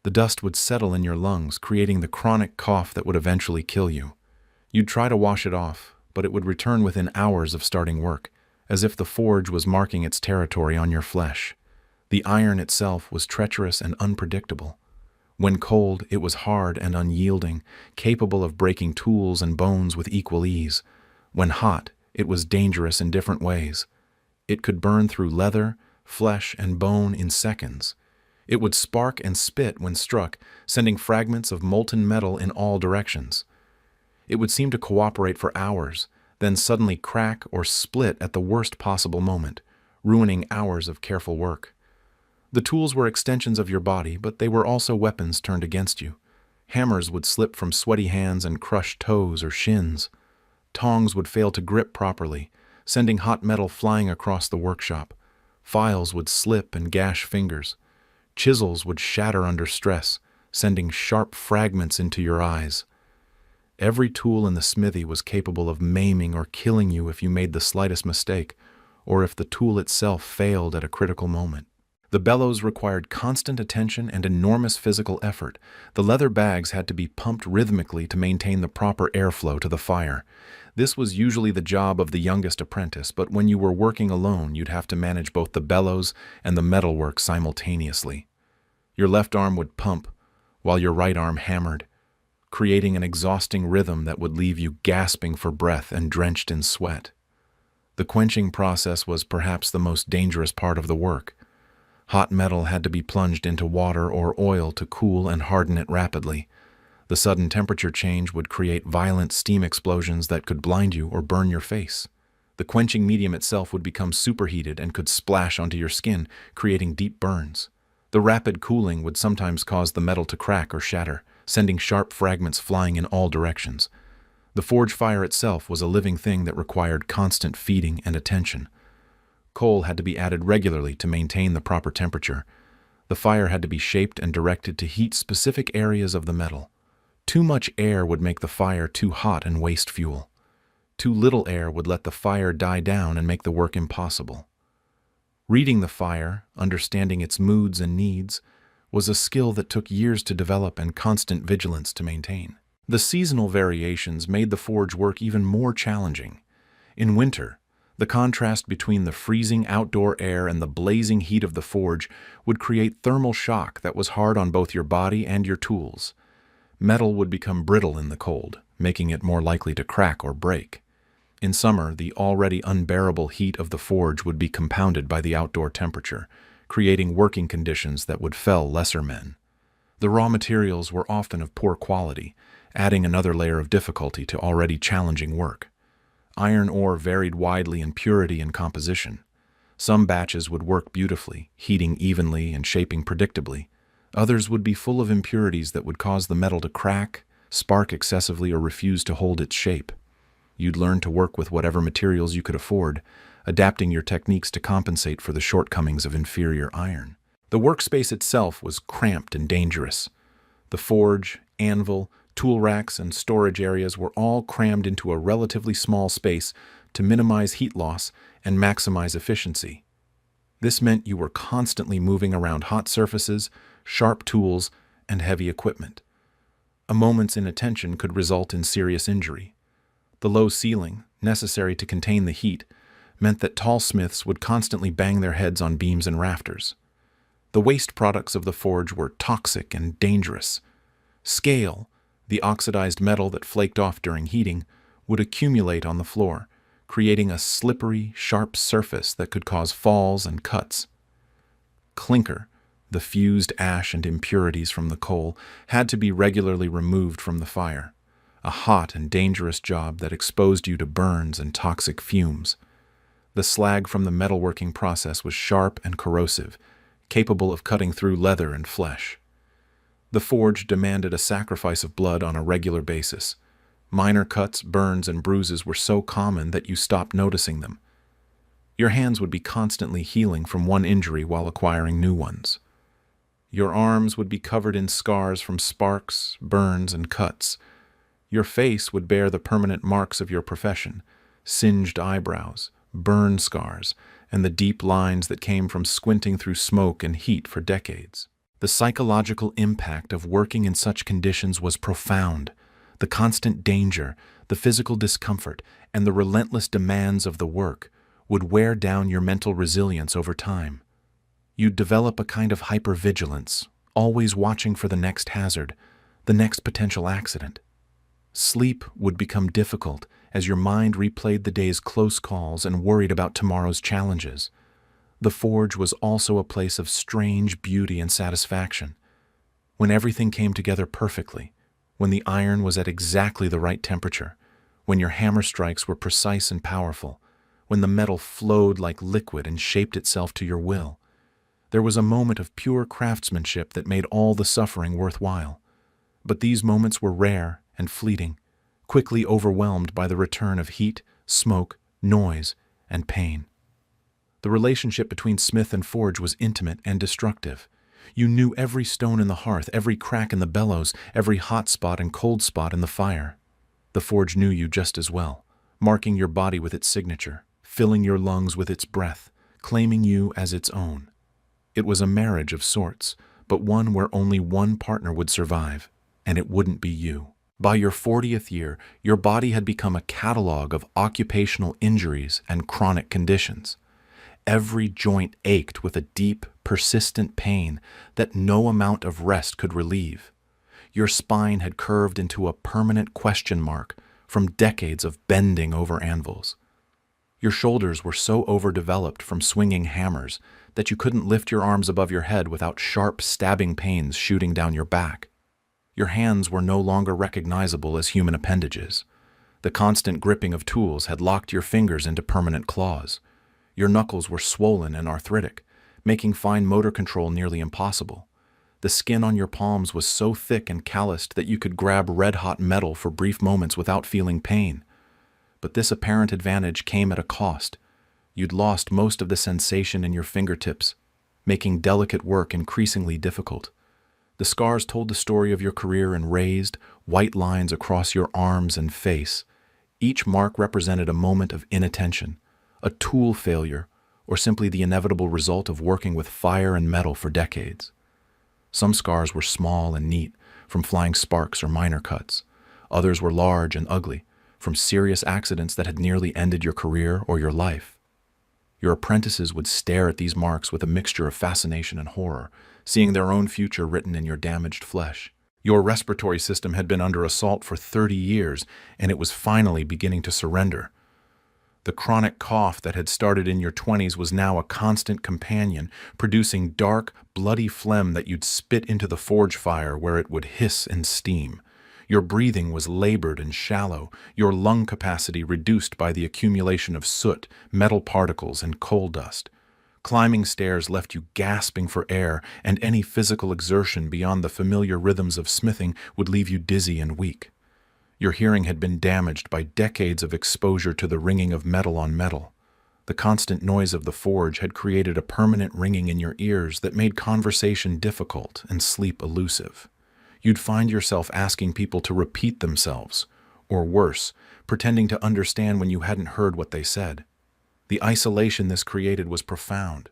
The dust would settle in your lungs, creating the chronic cough that would eventually kill you. You'd try to wash it off, but it would return within hours of starting work, as if the forge was marking its territory on your flesh. The iron itself was treacherous and unpredictable. When cold, it was hard and unyielding, capable of breaking tools and bones with equal ease. When hot, it was dangerous in different ways. It could burn through leather, flesh, and bone in seconds. It would spark and spit when struck, sending fragments of molten metal in all directions. It would seem to cooperate for hours, then suddenly crack or split at the worst possible moment, ruining hours of careful work. The tools were extensions of your body, but they were also weapons turned against you. Hammers would slip from sweaty hands and crush toes or shins. Tongs would fail to grip properly, sending hot metal flying across the workshop. Files would slip and gash fingers. Chisels would shatter under stress, sending sharp fragments into your eyes. Every tool in the smithy was capable of maiming or killing you if you made the slightest mistake, or if the tool itself failed at a critical moment. The bellows required constant attention and enormous physical effort. The leather bags had to be pumped rhythmically to maintain the proper airflow to the fire. This was usually the job of the youngest apprentice, but when you were working alone, you'd have to manage both the bellows and the metalwork simultaneously. Your left arm would pump, while your right arm hammered, creating an exhausting rhythm that would leave you gasping for breath and drenched in sweat. The quenching process was perhaps the most dangerous part of the work. Hot metal had to be plunged into water or oil to cool and harden it rapidly. The sudden temperature change would create violent steam explosions that could blind you or burn your face. The quenching medium itself would become superheated and could splash onto your skin, creating deep burns. The rapid cooling would sometimes cause the metal to crack or shatter, sending sharp fragments flying in all directions. The forge fire itself was a living thing that required constant feeding and attention. Coal had to be added regularly to maintain the proper temperature. The fire had to be shaped and directed to heat specific areas of the metal. Too much air would make the fire too hot and waste fuel. Too little air would let the fire die down and make the work impossible. Reading the fire, understanding its moods and needs, was a skill that took years to develop and constant vigilance to maintain. The seasonal variations made the forge work even more challenging. In winter, the contrast between the freezing outdoor air and the blazing heat of the forge would create thermal shock that was hard on both your body and your tools. Metal would become brittle in the cold, making it more likely to crack or break. In summer, the already unbearable heat of the forge would be compounded by the outdoor temperature, creating working conditions that would fell lesser men. The raw materials were often of poor quality, adding another layer of difficulty to already challenging work. Iron ore varied widely in purity and composition. Some batches would work beautifully, heating evenly and shaping predictably. Others would be full of impurities that would cause the metal to crack, spark excessively, or refuse to hold its shape. You'd learn to work with whatever materials you could afford, adapting your techniques to compensate for the shortcomings of inferior iron. The workspace itself was cramped and dangerous. The forge, anvil, tool racks, and storage areas were all crammed into a relatively small space to minimize heat loss and maximize efficiency. This meant you were constantly moving around hot surfaces, sharp tools, and heavy equipment. A moment's inattention could result in serious injury. The low ceiling, necessary to contain the heat, meant that tall smiths would constantly bang their heads on beams and rafters. The waste products of the forge were toxic and dangerous. Scale, the oxidized metal that flaked off during heating, would accumulate on the floor, creating a slippery, sharp surface that could cause falls and cuts. Clinker, the fused ash and impurities from the coal, had to be regularly removed from the fire, a hot and dangerous job that exposed you to burns and toxic fumes. The slag from the metalworking process was sharp and corrosive, capable of cutting through leather and flesh. The forge demanded a sacrifice of blood on a regular basis. Minor cuts, burns, and bruises were so common that you stopped noticing them. Your hands would be constantly healing from one injury while acquiring new ones. Your arms would be covered in scars from sparks, burns, and cuts. Your face would bear the permanent marks of your profession, singed eyebrows, burn scars, and the deep lines that came from squinting through smoke and heat for decades. The psychological impact of working in such conditions was profound. The constant danger, the physical discomfort, and the relentless demands of the work would wear down your mental resilience over time. You'd develop a kind of hypervigilance, always watching for the next hazard, the next potential accident. Sleep would become difficult as your mind replayed the day's close calls and worried about tomorrow's challenges. The forge was also a place of strange beauty and satisfaction. When everything came together perfectly, when the iron was at exactly the right temperature, when your hammer strikes were precise and powerful, when the metal flowed like liquid and shaped itself to your will, there was a moment of pure craftsmanship that made all the suffering worthwhile. But these moments were rare and fleeting, quickly overwhelmed by the return of heat, smoke, noise, and pain. The relationship between smith and forge was intimate and destructive. You knew every stone in the hearth, every crack in the bellows, every hot spot and cold spot in the fire. The forge knew you just as well, marking your body with its signature, filling your lungs with its breath, claiming you as its own. It was a marriage of sorts, but one where only one partner would survive, and it wouldn't be you. By your 40th year, your body had become a catalog of occupational injuries and chronic conditions. Every joint ached with a deep, persistent pain that no amount of rest could relieve. Your spine had curved into a permanent question mark from decades of bending over anvils. Your shoulders were so overdeveloped from swinging hammers that you couldn't lift your arms above your head without sharp, stabbing pains shooting down your back. Your hands were no longer recognizable as human appendages. The constant gripping of tools had locked your fingers into permanent claws. Your knuckles were swollen and arthritic, making fine motor control nearly impossible. The skin on your palms was so thick and calloused that you could grab red-hot metal for brief moments without feeling pain. But this apparent advantage came at a cost. You'd lost most of the sensation in your fingertips, making delicate work increasingly difficult. The scars told the story of your career in raised, white lines across your arms and face. Each mark represented a moment of inattention, a tool failure, or simply the inevitable result of working with fire and metal for decades. Some scars were small and neat, from flying sparks or minor cuts. Others were large and ugly, from serious accidents that had nearly ended your career or your life. Your apprentices would stare at these marks with a mixture of fascination and horror, seeing their own future written in your damaged flesh. Your respiratory system had been under assault for 30 years, and it was finally beginning to surrender. The chronic cough that had started in your 20s was now a constant companion, producing dark, bloody phlegm that you'd spit into the forge fire where it would hiss and steam. Your breathing was labored and shallow, your lung capacity reduced by the accumulation of soot, metal particles, and coal dust. Climbing stairs left you gasping for air, and any physical exertion beyond the familiar rhythms of smithing would leave you dizzy and weak. Your hearing had been damaged by decades of exposure to the ringing of metal on metal. The constant noise of the forge had created a permanent ringing in your ears that made conversation difficult and sleep elusive. You'd find yourself asking people to repeat themselves, or worse, pretending to understand when you hadn't heard what they said. The isolation this created was profound.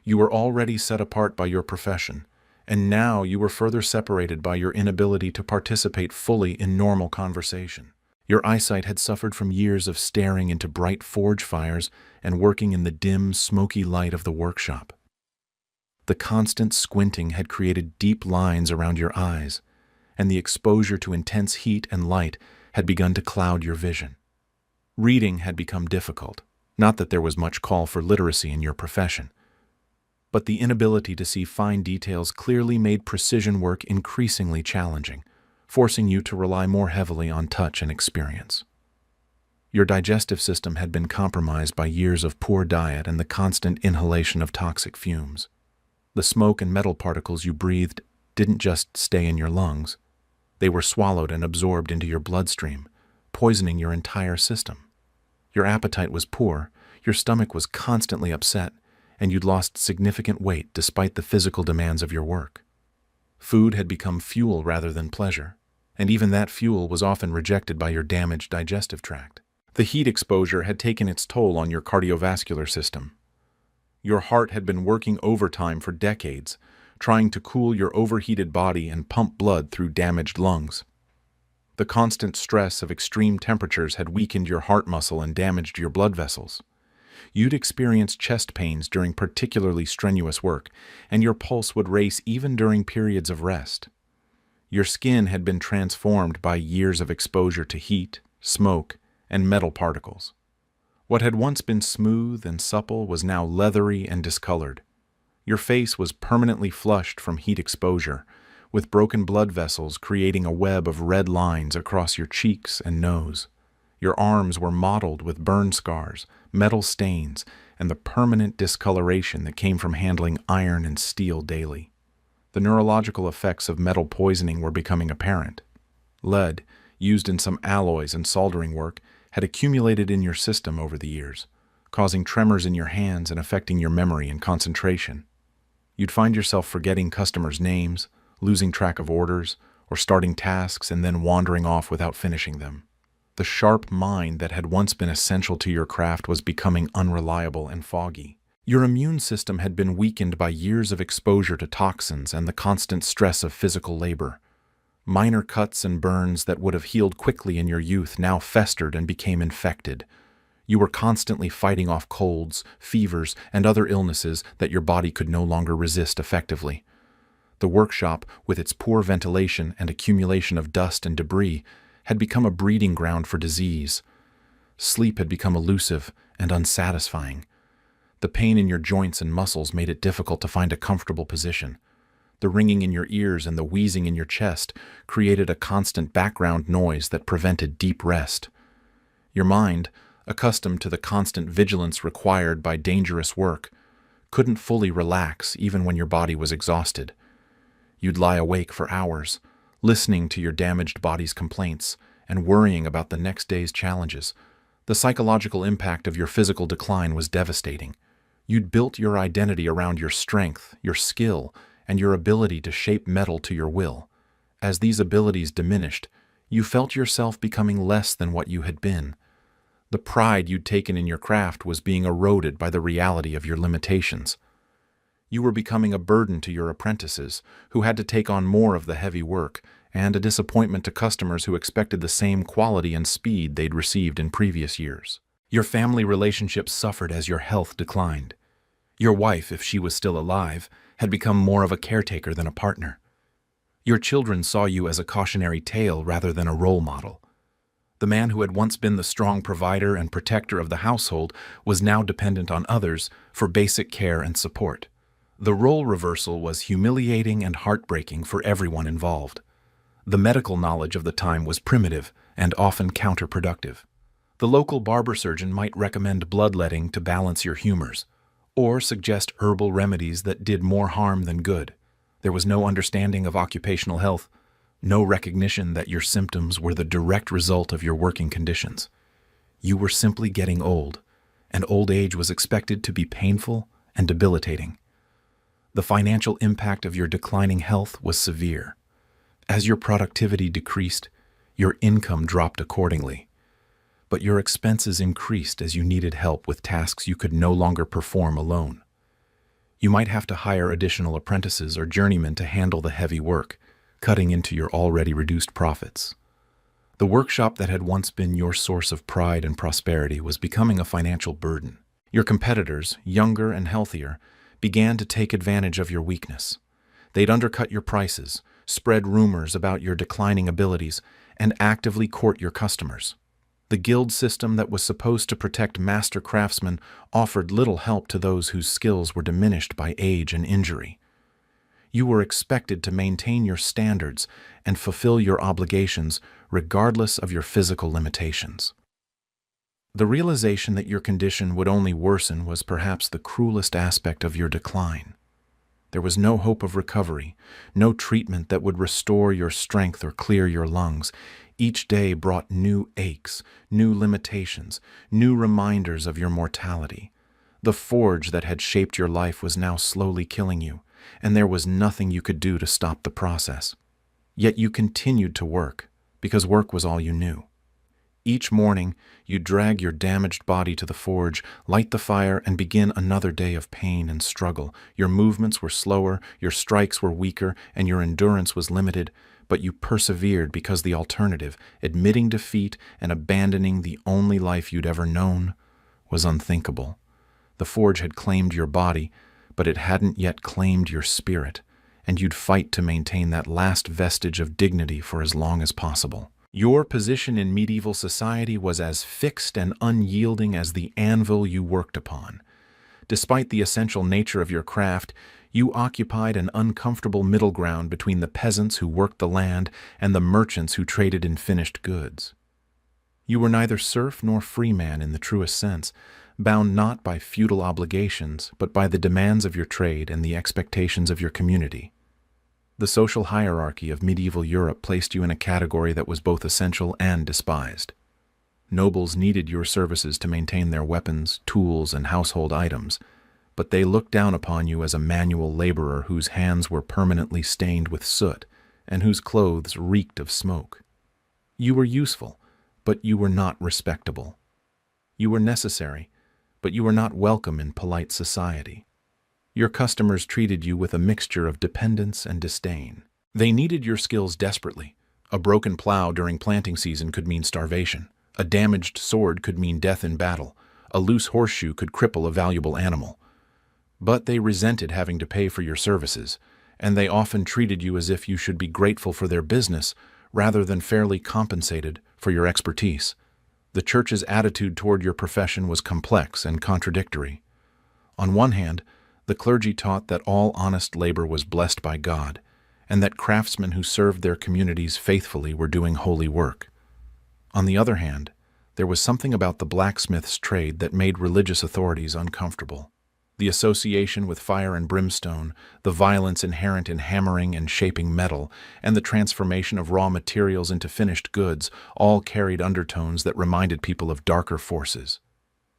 You were already set apart by your profession, and now you were further separated by your inability to participate fully in normal conversation. Your eyesight had suffered from years of staring into bright forge fires and working in the dim, smoky light of the workshop. The constant squinting had created deep lines around your eyes, and the exposure to intense heat and light had begun to cloud your vision. Reading had become difficult, not that there was much call for literacy in your profession, but the inability to see fine details clearly made precision work increasingly challenging, forcing you to rely more heavily on touch and experience. Your digestive system had been compromised by years of poor diet and the constant inhalation of toxic fumes. The smoke and metal particles you breathed didn't just stay in your lungs. They were swallowed and absorbed into your bloodstream, poisoning your entire system. Your appetite was poor, your stomach was constantly upset, and you'd lost significant weight despite the physical demands of your work. Food had become fuel rather than pleasure, and even that fuel was often rejected by your damaged digestive tract. The heat exposure had taken its toll on your cardiovascular system. Your heart had been working overtime for decades, trying to cool your overheated body and pump blood through damaged lungs. The constant stress of extreme temperatures had weakened your heart muscle and damaged your blood vessels. You'd experience chest pains during particularly strenuous work, and your pulse would race even during periods of rest. Your skin had been transformed by years of exposure to heat, smoke, and metal particles. What had once been smooth and supple was now leathery and discolored. Your face was permanently flushed from heat exposure, with broken blood vessels creating a web of red lines across your cheeks and nose. Your arms were mottled with burn scars, metal stains, and the permanent discoloration that came from handling iron and steel daily. The neurological effects of metal poisoning were becoming apparent. Lead, used in some alloys and soldering work, had accumulated in your system over the years, causing tremors in your hands and affecting your memory and concentration. You'd find yourself forgetting customers' names, losing track of orders, or starting tasks and then wandering off without finishing them. The sharp mind that had once been essential to your craft was becoming unreliable and foggy. Your immune system had been weakened by years of exposure to toxins and the constant stress of physical labor. Minor cuts and burns that would have healed quickly in your youth now festered and became infected. You were constantly fighting off colds, fevers, and other illnesses that your body could no longer resist effectively. The workshop, with its poor ventilation and accumulation of dust and debris, had become a breeding ground for disease. Sleep had become elusive and unsatisfying. The pain in your joints and muscles made it difficult to find a comfortable position. The ringing in your ears and the wheezing in your chest created a constant background noise that prevented deep rest. Your mind, accustomed to the constant vigilance required by dangerous work, couldn't fully relax even when your body was exhausted. You'd lie awake for hours, listening to your damaged body's complaints and worrying about the next day's challenges. The psychological impact of your physical decline was devastating. You'd built your identity around your strength, your skill, and your ability to shape metal to your will. As these abilities diminished, you felt yourself becoming less than what you had been. The pride you'd taken in your craft was being eroded by the reality of your limitations. You were becoming a burden to your apprentices, who had to take on more of the heavy work, and a disappointment to customers who expected the same quality and speed they'd received in previous years. Your family relationships suffered as your health declined. Your wife, if she was still alive, had become more of a caretaker than a partner. Your children saw you as a cautionary tale rather than a role model. The man who had once been the strong provider and protector of the household was now dependent on others for basic care and support. The role reversal was humiliating and heartbreaking for everyone involved. The medical knowledge of the time was primitive and often counterproductive. The local barber surgeon might recommend bloodletting to balance your humors, or suggest herbal remedies that did more harm than good. There was no understanding of occupational health, no recognition that your symptoms were the direct result of your working conditions. You were simply getting old, and old age was expected to be painful and debilitating. The financial impact of your declining health was severe. As your productivity decreased, your income dropped accordingly. But your expenses increased as you needed help with tasks you could no longer perform alone. You might have to hire additional apprentices or journeymen to handle the heavy work, cutting into your already reduced profits. The workshop that had once been your source of pride and prosperity was becoming a financial burden. Your competitors, younger and healthier, began to take advantage of your weakness. They'd undercut your prices, spread rumors about your declining abilities, and actively court your customers. The guild system that was supposed to protect master craftsmen offered little help to those whose skills were diminished by age and injury. You were expected to maintain your standards and fulfill your obligations regardless of your physical limitations. The realization that your condition would only worsen was perhaps the cruelest aspect of your decline. There was no hope of recovery, no treatment that would restore your strength or clear your lungs. Each day brought new aches, new limitations, new reminders of your mortality. The forge that had shaped your life was now slowly killing you, and there was nothing you could do to stop the process. Yet you continued to work, because work was all you knew. Each morning, you'd drag your damaged body to the forge, light the fire, and begin another day of pain and struggle. Your movements were slower, your strikes were weaker, and your endurance was limited, but you persevered because the alternative, admitting defeat and abandoning the only life you'd ever known, was unthinkable. The forge had claimed your body, but it hadn't yet claimed your spirit, and you'd fight to maintain that last vestige of dignity for as long as possible. Your position in medieval society was as fixed and unyielding as the anvil you worked upon. Despite the essential nature of your craft, you occupied an uncomfortable middle ground between the peasants who worked the land and the merchants who traded in finished goods. You were neither serf nor free man in the truest sense, bound not by feudal obligations, but by the demands of your trade and the expectations of your community. The social hierarchy of medieval Europe placed you in a category that was both essential and despised. Nobles needed your services to maintain their weapons, tools, and household items, but they looked down upon you as a manual laborer whose hands were permanently stained with soot and whose clothes reeked of smoke. You were useful, but you were not respectable. You were necessary, but you were not welcome in polite society. Your customers treated you with a mixture of dependence and disdain. They needed your skills desperately. A broken plow during planting season could mean starvation. A damaged sword could mean death in battle. A loose horseshoe could cripple a valuable animal. But they resented having to pay for your services, and they often treated you as if you should be grateful for their business rather than fairly compensated for your expertise. The church's attitude toward your profession was complex and contradictory. On one hand, the clergy taught that all honest labor was blessed by God, and that craftsmen who served their communities faithfully were doing holy work. On the other hand, there was something about the blacksmith's trade that made religious authorities uncomfortable. The association with fire and brimstone, the violence inherent in hammering and shaping metal, and the transformation of raw materials into finished goods all carried undertones that reminded people of darker forces.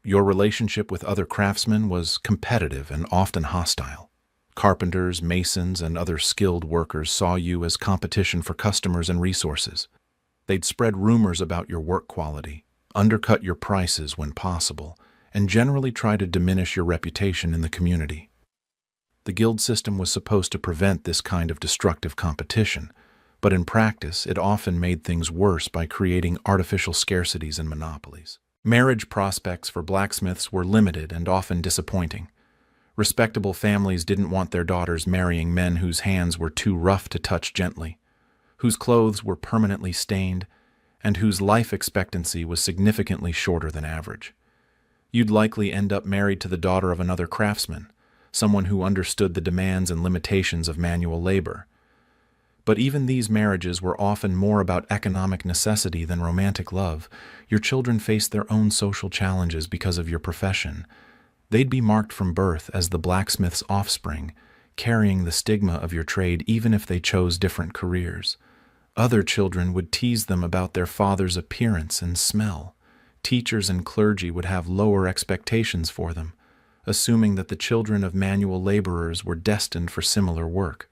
Your relationship with other craftsmen was competitive and often hostile. Carpenters, masons, and other skilled workers saw you as competition for customers and resources. They'd spread rumors about your work quality, undercut your prices when possible, and generally try to diminish your reputation in the community. The guild system was supposed to prevent this kind of destructive competition, but in practice it often made things worse by creating artificial scarcities and monopolies. Marriage prospects for blacksmiths were limited and often disappointing. Respectable families didn't want their daughters marrying men whose hands were too rough to touch gently, whose clothes were permanently stained, and whose life expectancy was significantly shorter than average. You'd likely end up married to the daughter of another craftsman, someone who understood the demands and limitations of manual labor. But even these marriages were often more about economic necessity than romantic love. Your children faced their own social challenges because of your profession. They'd be marked from birth as the blacksmith's offspring, carrying the stigma of your trade even if they chose different careers. Other children would tease them about their father's appearance and smell. Teachers and clergy would have lower expectations for them, assuming that the children of manual laborers were destined for similar work.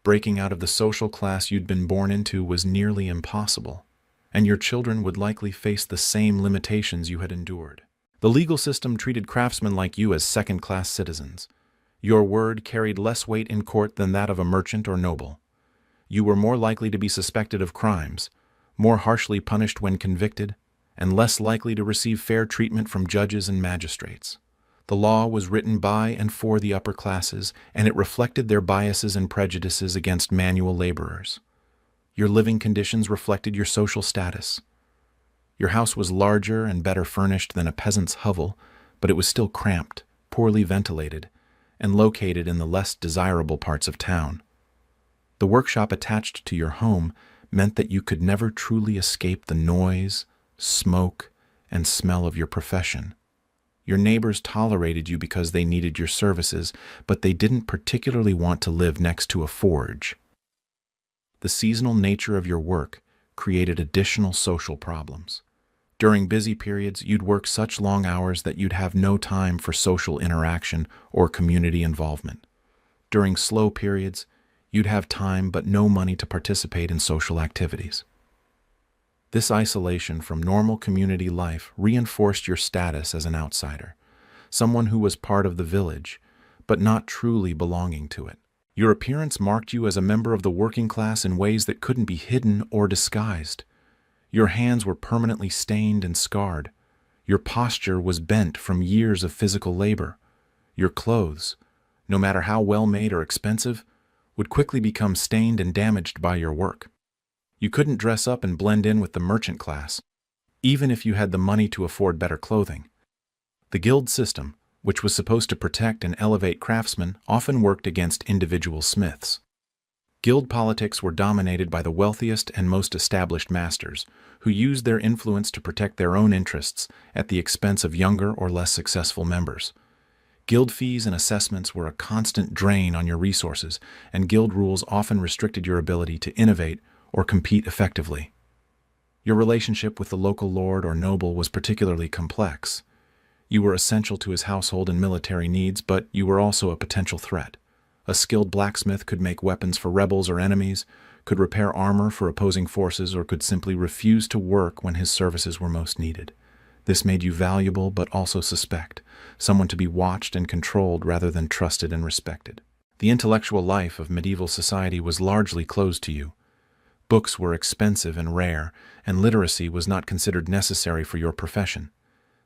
Breaking out of the social class you'd been born into was nearly impossible, and your children would likely face the same limitations you had endured. The legal system treated craftsmen like you as second-class citizens. Your word carried less weight in court than that of a merchant or noble. You were more likely to be suspected of crimes, more harshly punished when convicted, and less likely to receive fair treatment from judges and magistrates. The law was written by and for the upper classes, and it reflected their biases and prejudices against manual laborers. Your living conditions reflected your social status. Your house was larger and better furnished than a peasant's hovel, but it was still cramped, poorly ventilated, and located in the less desirable parts of town. The workshop attached to your home meant that you could never truly escape the noise, smoke, and smell of your profession. Your neighbors tolerated you because they needed your services, but they didn't particularly want to live next to a forge. The seasonal nature of your work created additional social problems. During busy periods, you'd work such long hours that you'd have no time for social interaction or community involvement. During slow periods, you'd have time but no money to participate in social activities. This isolation from normal community life reinforced your status as an outsider, someone who was part of the village, but not truly belonging to it. Your appearance marked you as a member of the working class in ways that couldn't be hidden or disguised. Your hands were permanently stained and scarred. Your posture was bent from years of physical labor. Your clothes, no matter how well made or expensive, would quickly become stained and damaged by your work. You couldn't dress up and blend in with the merchant class, even if you had the money to afford better clothing. The guild system, which was supposed to protect and elevate craftsmen, often worked against individual smiths. Guild politics were dominated by the wealthiest and most established masters, who used their influence to protect their own interests at the expense of younger or less successful members. Guild fees and assessments were a constant drain on your resources, and guild rules often restricted your ability to innovate or compete effectively. Your relationship with the local lord or noble was particularly complex. You were essential to his household and military needs, but you were also a potential threat. A skilled blacksmith could make weapons for rebels or enemies, could repair armor for opposing forces, or could simply refuse to work when his services were most needed. This made you valuable but also suspect, someone to be watched and controlled rather than trusted and respected. The intellectual life of medieval society was largely closed to you. Books were expensive and rare, and literacy was not considered necessary for your profession.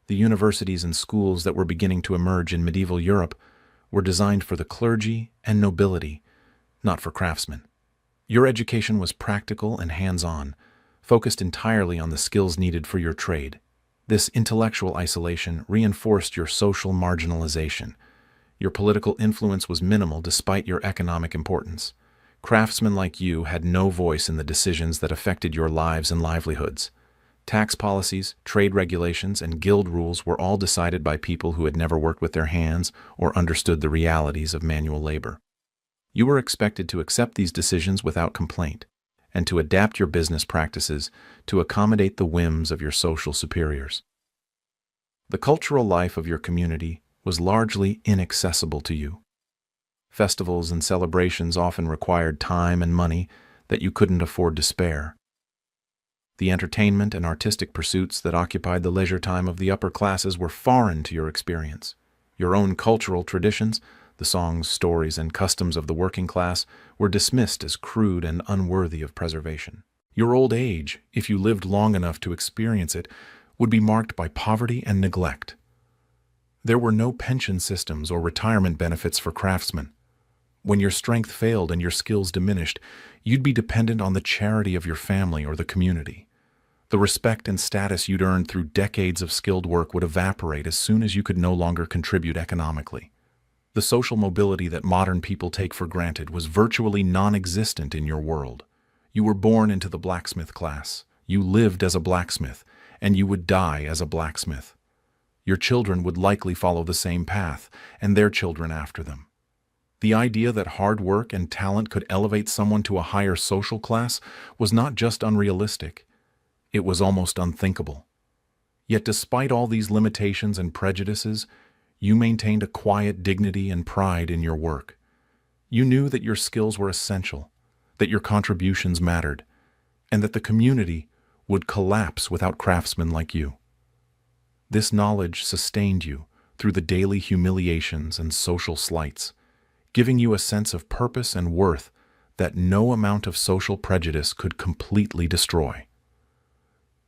The universities and schools that were beginning to emerge in medieval Europe were designed for the clergy and nobility, not for craftsmen. Your education was practical and hands-on, focused entirely on the skills needed for your trade. This intellectual isolation reinforced your social marginalization. Your political influence was minimal despite your economic importance. Craftsmen like you had no voice in the decisions that affected your lives and livelihoods. Tax policies, trade regulations, and guild rules were all decided by people who had never worked with their hands or understood the realities of manual labor. You were expected to accept these decisions without complaint, and to adapt your business practices to accommodate the whims of your social superiors. The cultural life of your community was largely inaccessible to you. Festivals and celebrations often required time and money that you couldn't afford to spare. The entertainment and artistic pursuits that occupied the leisure time of the upper classes were foreign to your experience. Your own cultural traditions, the songs, stories, and customs of the working class, were dismissed as crude and unworthy of preservation. Your old age, if you lived long enough to experience it, would be marked by poverty and neglect. There were no pension systems or retirement benefits for craftsmen. When your strength failed and your skills diminished, you'd be dependent on the charity of your family or the community. The respect and status you'd earned through decades of skilled work would evaporate as soon as you could no longer contribute economically. The social mobility that modern people take for granted was virtually non-existent in your world. You were born into the blacksmith class, you lived as a blacksmith, and you would die as a blacksmith. Your children would likely follow the same path, and their children after them. The idea that hard work and talent could elevate someone to a higher social class was not just unrealistic, it was almost unthinkable. Yet despite all these limitations and prejudices, you maintained a quiet dignity and pride in your work. You knew that your skills were essential, that your contributions mattered, and that the community would collapse without craftsmen like you. This knowledge sustained you through the daily humiliations and social slights, giving you a sense of purpose and worth that no amount of social prejudice could completely destroy.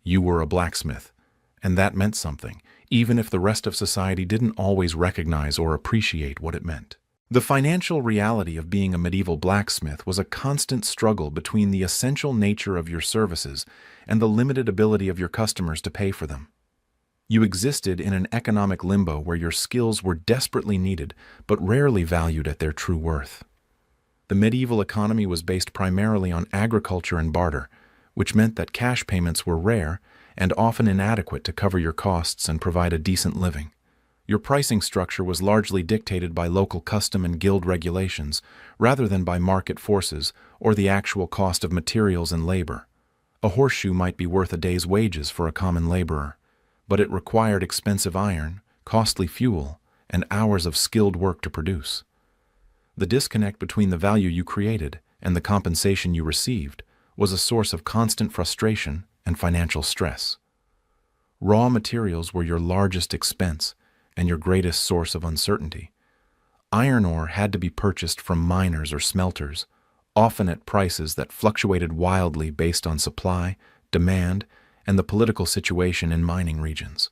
You were a blacksmith, and that meant something, even if the rest of society didn't always recognize or appreciate what it meant. The financial reality of being a medieval blacksmith was a constant struggle between the essential nature of your services and the limited ability of your customers to pay for them. You existed in an economic limbo where your skills were desperately needed, but rarely valued at their true worth. The medieval economy was based primarily on agriculture and barter, which meant that cash payments were rare and often inadequate to cover your costs and provide a decent living. Your pricing structure was largely dictated by local custom and guild regulations, rather than by market forces or the actual cost of materials and labor. A horseshoe might be worth a day's wages for a common laborer, but it required expensive iron, costly fuel, and hours of skilled work to produce. The disconnect between the value you created and the compensation you received was a source of constant frustration and financial stress. Raw materials were your largest expense and your greatest source of uncertainty. Iron ore had to be purchased from miners or smelters, often at prices that fluctuated wildly based on supply, demand, and the political situation in mining regions.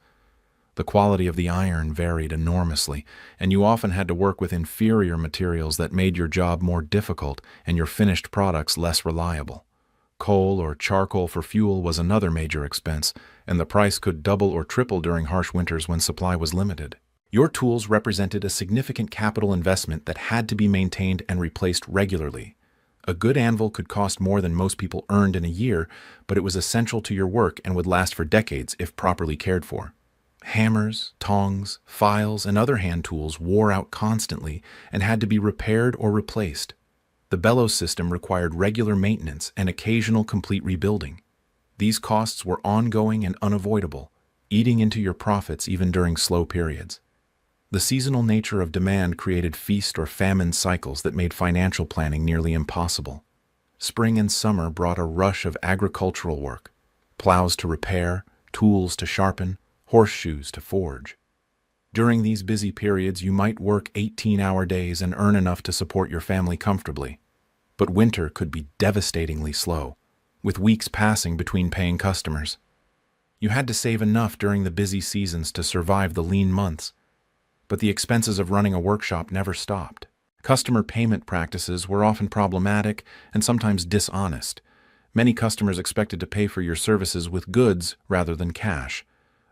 The quality of the iron varied enormously, and you often had to work with inferior materials that made your job more difficult and your finished products less reliable. Coal or charcoal for fuel was another major expense, and the price could double or triple during harsh winters when supply was limited. Your tools represented a significant capital investment that had to be maintained and replaced regularly. A good anvil could cost more than most people earned in a year, but it was essential to your work and would last for decades if properly cared for. Hammers, tongs, files, and other hand tools wore out constantly and had to be repaired or replaced. The bellows system required regular maintenance and occasional complete rebuilding. These costs were ongoing and unavoidable, eating into your profits even during slow periods. The seasonal nature of demand created feast or famine cycles that made financial planning nearly impossible. Spring and summer brought a rush of agricultural work: plows to repair, tools to sharpen, horseshoes to forge. During these busy periods, you might work 18-hour days and earn enough to support your family comfortably. But winter could be devastatingly slow, with weeks passing between paying customers. You had to save enough during the busy seasons to survive the lean months, but the expenses of running a workshop never stopped. Customer payment practices were often problematic and sometimes dishonest. Many customers expected to pay for your services with goods rather than cash: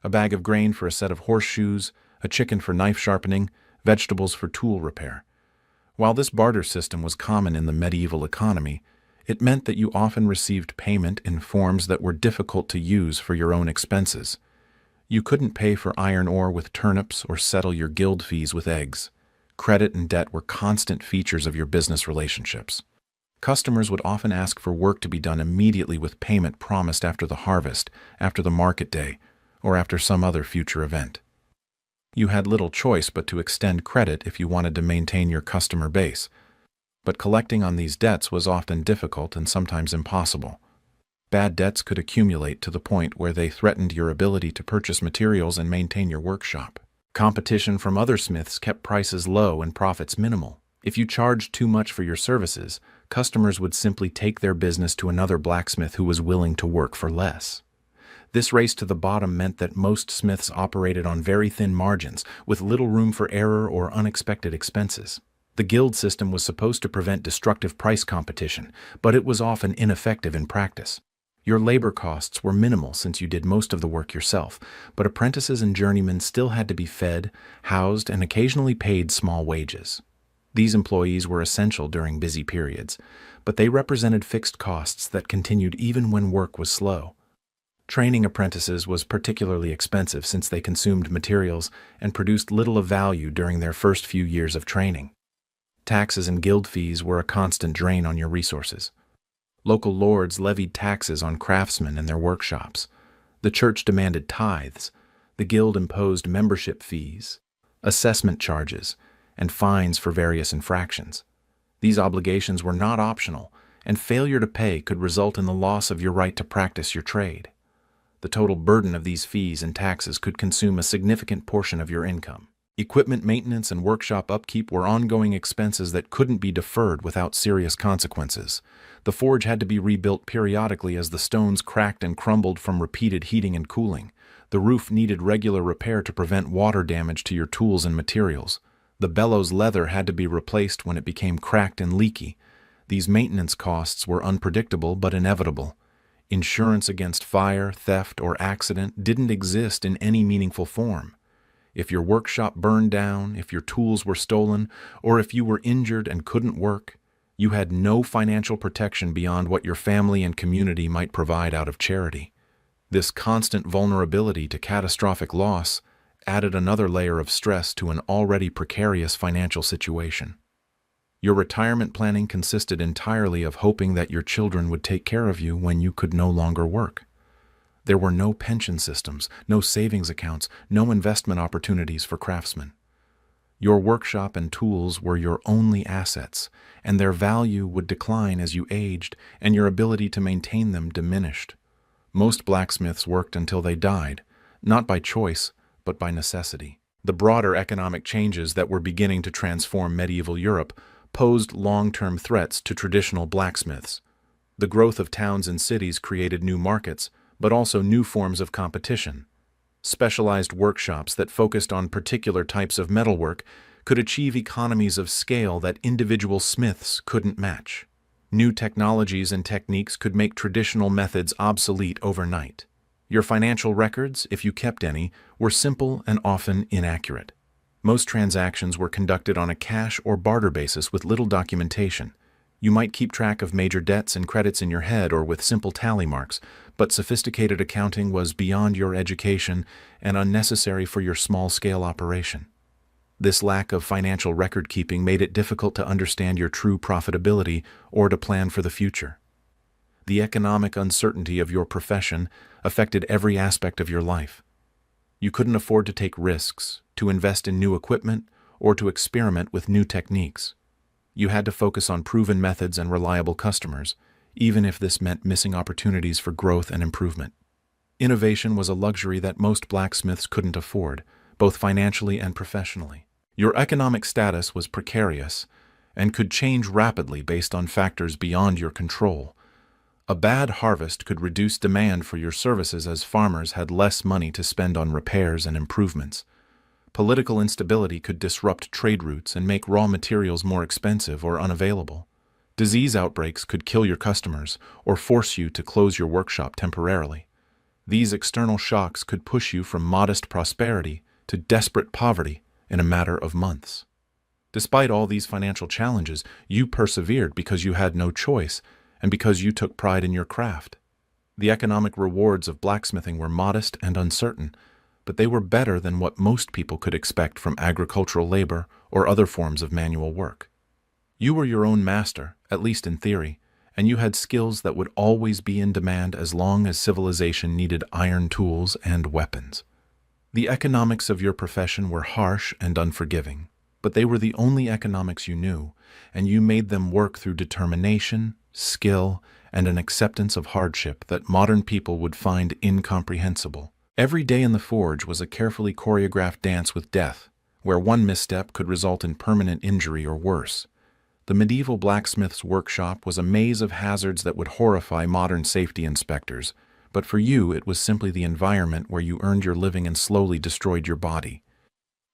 a bag of grain for a set of horseshoes, a chicken for knife sharpening, vegetables for tool repair. While this barter system was common in the medieval economy, it meant that you often received payment in forms that were difficult to use for your own expenses. You couldn't pay for iron ore with turnips or settle your guild fees with eggs. Credit and debt were constant features of your business relationships. Customers would often ask for work to be done immediately with payment promised after the harvest, after the market day, or after some other future event. You had little choice but to extend credit if you wanted to maintain your customer base, but collecting on these debts was often difficult and sometimes impossible. Bad debts could accumulate to the point where they threatened your ability to purchase materials and maintain your workshop. Competition from other smiths kept prices low and profits minimal. If you charged too much for your services, customers would simply take their business to another blacksmith who was willing to work for less. This race to the bottom meant that most smiths operated on very thin margins, with little room for error or unexpected expenses. The guild system was supposed to prevent destructive price competition, but it was often ineffective in practice. Your labor costs were minimal since you did most of the work yourself, but apprentices and journeymen still had to be fed, housed, and occasionally paid small wages. These employees were essential during busy periods, but they represented fixed costs that continued even when work was slow. Training apprentices was particularly expensive since they consumed materials and produced little of value during their first few years of training. Taxes and guild fees were a constant drain on your resources. Local lords levied taxes on craftsmen and their workshops. The church demanded tithes. The guild imposed membership fees, assessment charges, and fines for various infractions. These obligations were not optional, and failure to pay could result in the loss of your right to practice your trade. The total burden of these fees and taxes could consume a significant portion of your income. Equipment maintenance and workshop upkeep were ongoing expenses that couldn't be deferred without serious consequences. The forge had to be rebuilt periodically as the stones cracked and crumbled from repeated heating and cooling. The roof needed regular repair to prevent water damage to your tools and materials. The bellows leather had to be replaced when it became cracked and leaky. These maintenance costs were unpredictable but inevitable. Insurance against fire, theft, or accident didn't exist in any meaningful form. If your workshop burned down, if your tools were stolen, or if you were injured and couldn't work, you had no financial protection beyond what your family and community might provide out of charity. This constant vulnerability to catastrophic loss added another layer of stress to an already precarious financial situation. Your retirement planning consisted entirely of hoping that your children would take care of you when you could no longer work. There were no pension systems, no savings accounts, no investment opportunities for craftsmen. Your workshop and tools were your only assets, and their value would decline as you aged, and your ability to maintain them diminished. Most blacksmiths worked until they died, not by choice, but by necessity. The broader economic changes that were beginning to transform medieval Europe posed long-term threats to traditional blacksmiths. The growth of towns and cities created new markets, but also new forms of competition. Specialized workshops that focused on particular types of metalwork could achieve economies of scale that individual smiths couldn't match. New technologies and techniques could make traditional methods obsolete overnight. Your financial records, if you kept any, were simple and often inaccurate. Most transactions were conducted on a cash or barter basis with little documentation. You might keep track of major debts and credits in your head or with simple tally marks, but sophisticated accounting was beyond your education and unnecessary for your small-scale operation. This lack of financial record-keeping made it difficult to understand your true profitability or to plan for the future. The economic uncertainty of your profession affected every aspect of your life. You couldn't afford to take risks, to invest in new equipment, or to experiment with new techniques. You had to focus on proven methods and reliable customers, even if this meant missing opportunities for growth and improvement. Innovation was a luxury that most blacksmiths couldn't afford, both financially and professionally. Your economic status was precarious and could change rapidly based on factors beyond your control. A bad harvest could reduce demand for your services as farmers had less money to spend on repairs and improvements. Political instability could disrupt trade routes and make raw materials more expensive or unavailable. Disease outbreaks could kill your customers or force you to close your workshop temporarily. These external shocks could push you from modest prosperity to desperate poverty in a matter of months. Despite all these financial challenges, you persevered because you had no choice and because you took pride in your craft. The economic rewards of blacksmithing were modest and uncertain, but they were better than what most people could expect from agricultural labor or other forms of manual work. You were your own master, at least in theory, and you had skills that would always be in demand as long as civilization needed iron tools and weapons. The economics of your profession were harsh and unforgiving, but they were the only economics you knew, and you made them work through determination, skill, and an acceptance of hardship that modern people would find incomprehensible. Every day in the forge was a carefully choreographed dance with death, where one misstep could result in permanent injury or worse. The medieval blacksmith's workshop was a maze of hazards that would horrify modern safety inspectors, but for you it was simply the environment where you earned your living and slowly destroyed your body.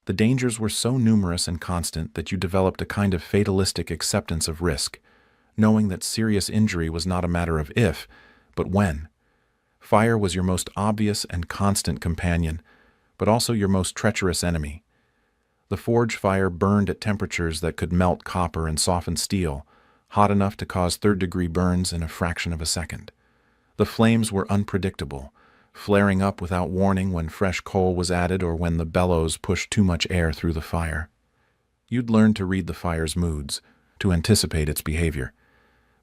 The dangers were so numerous and constant that you developed a kind of fatalistic acceptance of risk, knowing that serious injury was not a matter of if, but when. Fire was your most obvious and constant companion, but also your most treacherous enemy. The forge fire burned at temperatures that could melt copper and soften steel, hot enough to cause third-degree burns in a fraction of a second. The flames were unpredictable, flaring up without warning when fresh coal was added or when the bellows pushed too much air through the fire. You'd learn to read the fire's moods, to anticipate its behavior,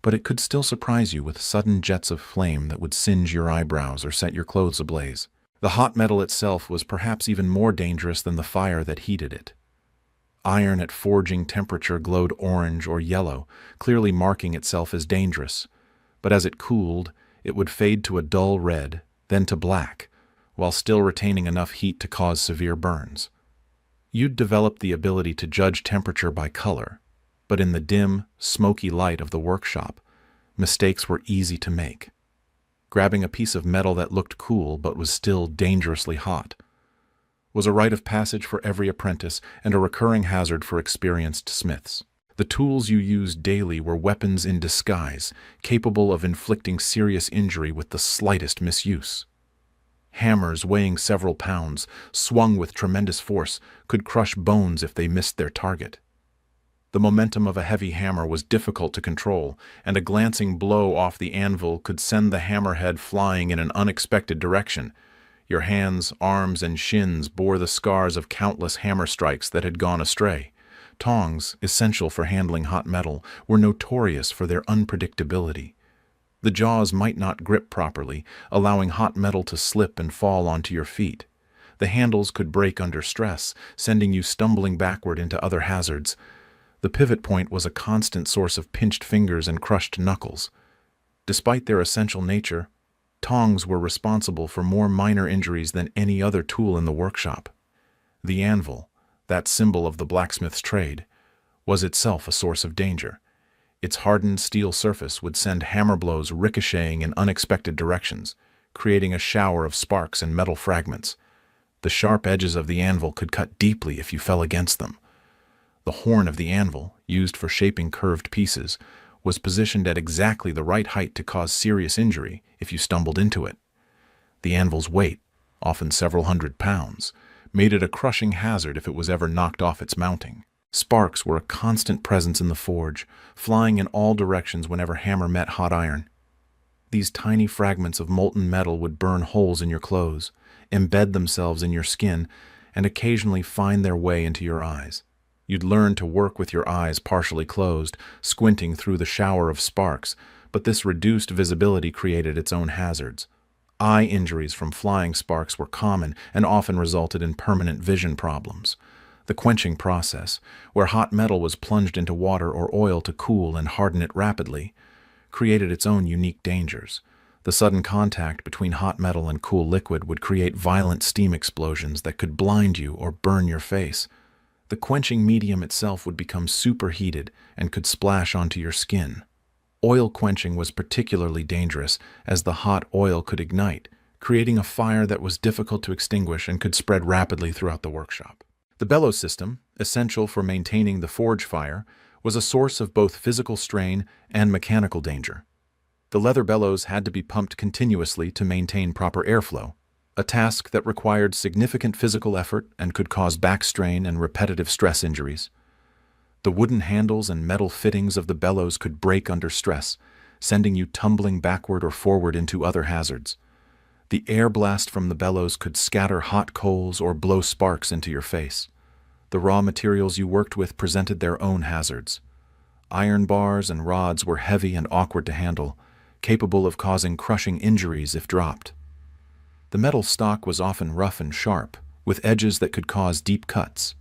but it could still surprise you with sudden jets of flame that would singe your eyebrows or set your clothes ablaze. The hot metal itself was perhaps even more dangerous than the fire that heated it. Iron at forging temperature glowed orange or yellow, clearly marking itself as dangerous, but as it cooled, it would fade to a dull red, then to black, while still retaining enough heat to cause severe burns. You'd developed the ability to judge temperature by color, but in the dim, smoky light of the workshop, mistakes were easy to make. Grabbing a piece of metal that looked cool but was still dangerously hot was a rite of passage for every apprentice and a recurring hazard for experienced smiths. The tools you used daily were weapons in disguise, capable of inflicting serious injury with the slightest misuse. Hammers weighing several pounds, swung with tremendous force, could crush bones if they missed their target. The momentum of a heavy hammer was difficult to control, and a glancing blow off the anvil could send the hammerhead flying in an unexpected direction. Your hands, arms, and shins bore the scars of countless hammer strikes that had gone astray. Tongs, essential for handling hot metal, were notorious for their unpredictability. The jaws might not grip properly, allowing hot metal to slip and fall onto your feet. The handles could break under stress, sending you stumbling backward into other hazards. The pivot point was a constant source of pinched fingers and crushed knuckles. Despite their essential nature, tongs were responsible for more minor injuries than any other tool in the workshop. The anvil, that symbol of the blacksmith's trade, was itself a source of danger. Its hardened steel surface would send hammer blows ricocheting in unexpected directions, creating a shower of sparks and metal fragments. The sharp edges of the anvil could cut deeply if you fell against them. The horn of the anvil, used for shaping curved pieces, was positioned at exactly the right height to cause serious injury if you stumbled into it. The anvil's weight, often several hundred pounds, made it a crushing hazard if it was ever knocked off its mounting. Sparks were a constant presence in the forge, flying in all directions whenever hammer met hot iron. These tiny fragments of molten metal would burn holes in your clothes, embed themselves in your skin, and occasionally find their way into your eyes. You'd learn to work with your eyes partially closed, squinting through the shower of sparks, but this reduced visibility created its own hazards. Eye injuries from flying sparks were common and often resulted in permanent vision problems. The quenching process, where hot metal was plunged into water or oil to cool and harden it rapidly, created its own unique dangers. The sudden contact between hot metal and cool liquid would create violent steam explosions that could blind you or burn your face. The quenching medium itself would become superheated and could splash onto your skin. Oil quenching was particularly dangerous, as the hot oil could ignite, creating a fire that was difficult to extinguish and could spread rapidly throughout the workshop. The bellows system, essential for maintaining the forge fire, was a source of both physical strain and mechanical danger. The leather bellows had to be pumped continuously to maintain proper airflow, a task that required significant physical effort and could cause back strain and repetitive stress injuries. The wooden handles and metal fittings of the bellows could break under stress, sending you tumbling backward or forward into other hazards. The air blast from the bellows could scatter hot coals or blow sparks into your face. The raw materials you worked with presented their own hazards. Iron bars and rods were heavy and awkward to handle, capable of causing crushing injuries if dropped. The metal stock was often rough and sharp, with edges that could cause deep cuts.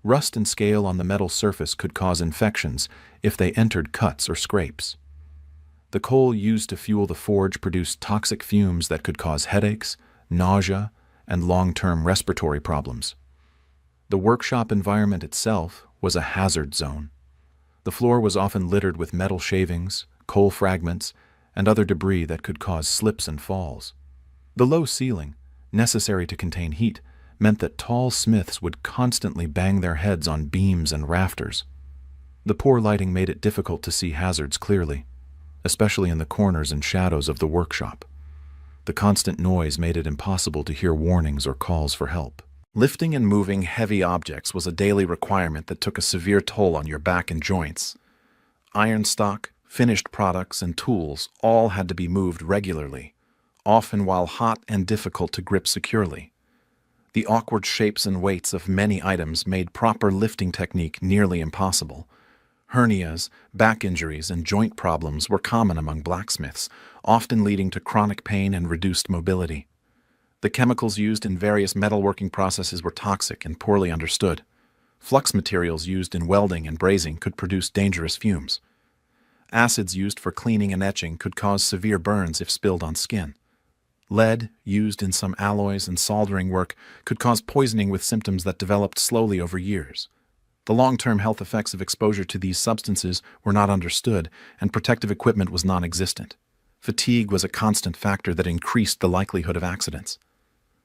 Rust and scale on the metal surface could cause infections if they entered cuts or scrapes. The coal used to fuel the forge produced toxic fumes that could cause headaches, nausea, and long-term respiratory problems. The workshop environment itself was a hazard zone. The floor was often littered with metal shavings, coal fragments, and other debris that could cause slips and falls. The low ceiling, necessary to contain heat, meant that tall smiths would constantly bang their heads on beams and rafters. The poor lighting made it difficult to see hazards clearly, especially in the corners and shadows of the workshop. The constant noise made it impossible to hear warnings or calls for help. Lifting and moving heavy objects was a daily requirement that took a severe toll on your back and joints. Iron stock, finished products, and tools all had to be moved regularly, often while hot and difficult to grip securely. The awkward shapes and weights of many items made proper lifting technique nearly impossible. Hernias, back injuries, and joint problems were common among blacksmiths, often leading to chronic pain and reduced mobility. The chemicals used in various metalworking processes were toxic and poorly understood. Flux materials used in welding and brazing could produce dangerous fumes. Acids used for cleaning and etching could cause severe burns if spilled on skin. Lead, used in some alloys and soldering work, could cause poisoning with symptoms that developed slowly over years. The long-term health effects of exposure to these substances were not understood, and protective equipment was non-existent. Fatigue was a constant factor that increased the likelihood of accidents.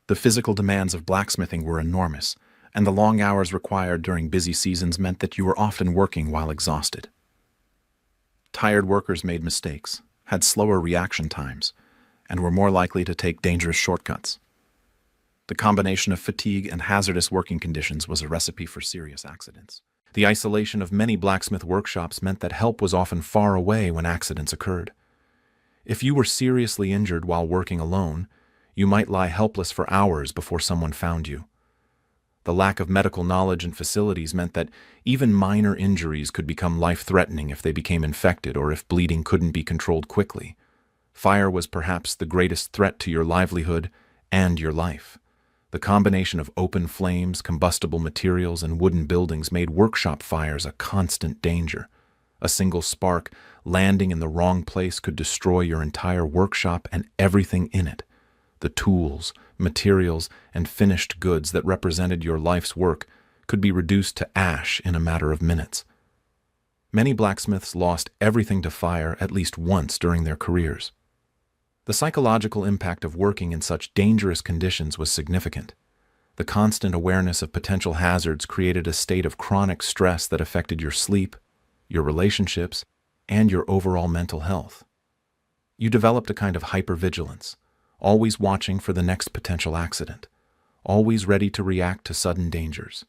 The physical demands of blacksmithing were enormous, and the long hours required during busy seasons meant that you were often working while exhausted. Tired workers made mistakes, had slower reaction times, and were more likely to take dangerous shortcuts. The combination of fatigue and hazardous working conditions was a recipe for serious accidents. The isolation of many blacksmith workshops meant that help was often far away when accidents occurred. If you were seriously injured while working alone, you might lie helpless for hours before someone found you. The lack of medical knowledge and facilities meant that even minor injuries could become life-threatening if they became infected or if bleeding couldn't be controlled quickly. Fire was perhaps the greatest threat to your livelihood and your life. The combination of open flames, combustible materials, and wooden buildings made workshop fires a constant danger. A single spark landing in the wrong place could destroy your entire workshop and everything in it. The tools, materials, and finished goods that represented your life's work could be reduced to ash in a matter of minutes. Many blacksmiths lost everything to fire at least once during their careers. The psychological impact of working in such dangerous conditions was significant. The constant awareness of potential hazards created a state of chronic stress that affected your sleep, your relationships, and your overall mental health. You developed a kind of hypervigilance, always watching for the next potential accident, always ready to react to sudden dangers.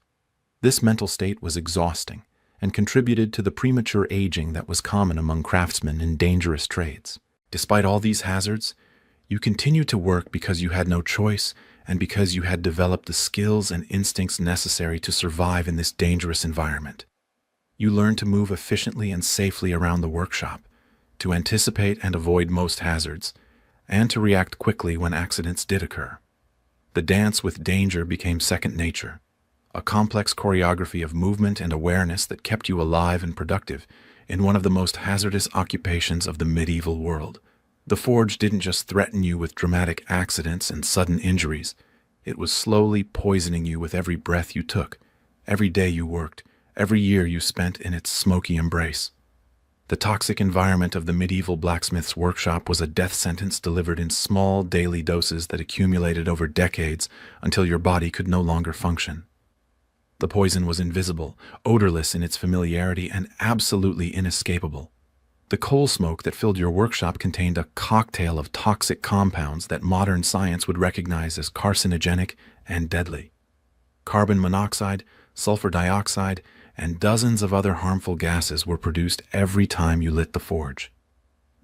This mental state was exhausting and contributed to the premature aging that was common among craftsmen in dangerous trades. Despite all these hazards, you continued to work because you had no choice and because you had developed the skills and instincts necessary to survive in this dangerous environment. You learned to move efficiently and safely around the workshop, to anticipate and avoid most hazards, and to react quickly when accidents did occur. The dance with danger became second nature, a complex choreography of movement and awareness that kept you alive and productive in one of the most hazardous occupations of the medieval world. The forge didn't just threaten you with dramatic accidents and sudden injuries. It was slowly poisoning you with every breath you took, every day you worked, every year you spent in its smoky embrace. The toxic environment of the medieval blacksmith's workshop was a death sentence delivered in small daily doses that accumulated over decades until your body could no longer function. The poison was invisible, odorless in its familiarity, and absolutely inescapable. The coal smoke that filled your workshop contained a cocktail of toxic compounds that modern science would recognize as carcinogenic and deadly. Carbon monoxide, sulfur dioxide, and dozens of other harmful gases were produced every time you lit the forge.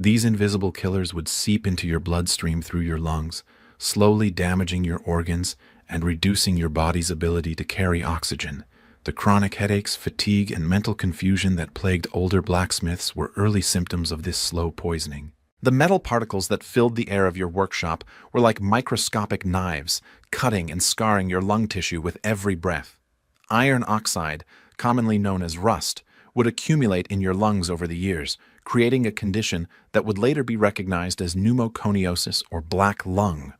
These invisible killers would seep into your bloodstream through your lungs, slowly damaging your organs and reducing your body's ability to carry oxygen. The chronic headaches, fatigue, and mental confusion that plagued older blacksmiths were early symptoms of this slow poisoning. The metal particles that filled the air of your workshop were like microscopic knives, cutting and scarring your lung tissue with every breath. Iron oxide, commonly known as rust, would accumulate in your lungs over the years, creating a condition that would later be recognized as pneumoconiosis or black lung.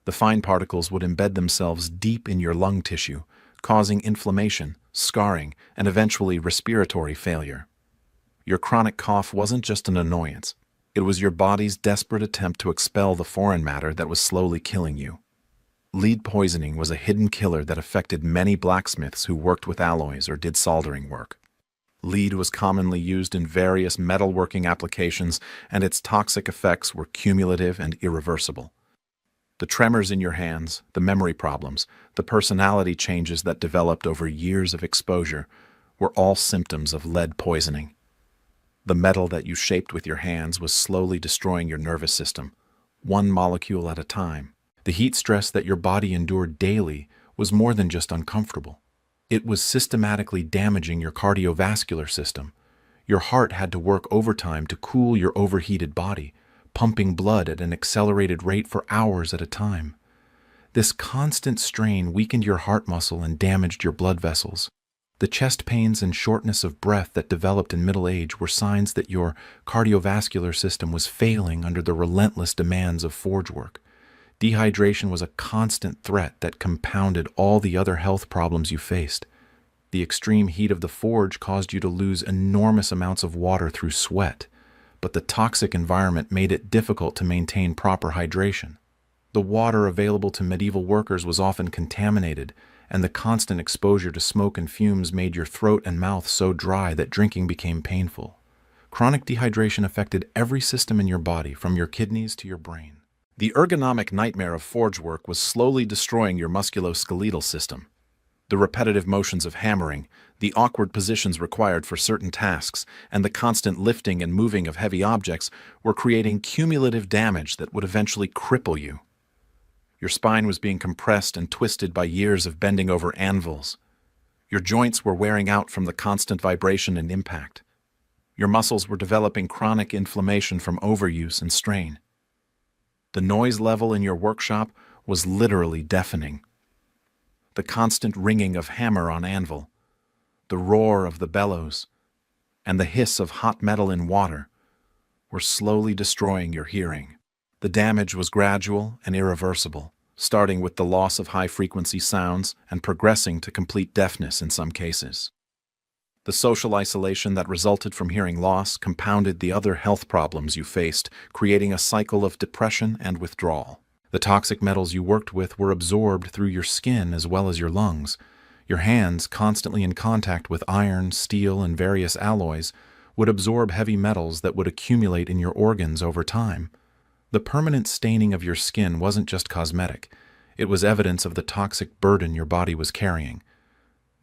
The fine particles would embed themselves deep in your lung tissue, causing inflammation, scarring, and eventually respiratory failure. Your chronic cough wasn't just an annoyance. It was your body's desperate attempt to expel the foreign matter that was slowly killing you. Lead poisoning was a hidden killer that affected many blacksmiths who worked with alloys or did soldering work. Lead was commonly used in various metalworking applications, and its toxic effects were cumulative and irreversible. The tremors in your hands, the memory problems, the personality changes that developed over years of exposure were all symptoms of lead poisoning. The metal that you shaped with your hands was slowly destroying your nervous system, one molecule at a time. The heat stress that your body endured daily was more than just uncomfortable. It was systematically damaging your cardiovascular system. Your heart had to work overtime to cool your overheated body, pumping blood at an accelerated rate for hours at a time. This constant strain weakened your heart muscle and damaged your blood vessels. The chest pains and shortness of breath that developed in middle age were signs that your cardiovascular system was failing under the relentless demands of forge work. Dehydration was a constant threat that compounded all the other health problems you faced. The extreme heat of the forge caused you to lose enormous amounts of water through sweat, but the toxic environment made it difficult to maintain proper hydration. The water available to medieval workers was often contaminated, and the constant exposure to smoke and fumes made your throat and mouth so dry that drinking became painful. Chronic dehydration affected every system in your body, from your kidneys to your brain. The ergonomic nightmare of forge work was slowly destroying your musculoskeletal system. The repetitive motions of hammering, the awkward positions required for certain tasks, and the constant lifting and moving of heavy objects were creating cumulative damage that would eventually cripple you. Your spine was being compressed and twisted by years of bending over anvils. Your joints were wearing out from the constant vibration and impact. Your muscles were developing chronic inflammation from overuse and strain. The noise level in your workshop was literally deafening. The constant ringing of hammer on anvil, the roar of the bellows, and the hiss of hot metal in water were slowly destroying your hearing. The damage was gradual and irreversible, starting with the loss of high-frequency sounds and progressing to complete deafness in some cases. The social isolation that resulted from hearing loss compounded the other health problems you faced, creating a cycle of depression and withdrawal. The toxic metals you worked with were absorbed through your skin as well as your lungs. Your hands, constantly in contact with iron, steel, and various alloys, would absorb heavy metals that would accumulate in your organs over time. The permanent staining of your skin wasn't just cosmetic. It was evidence of the toxic burden your body was carrying.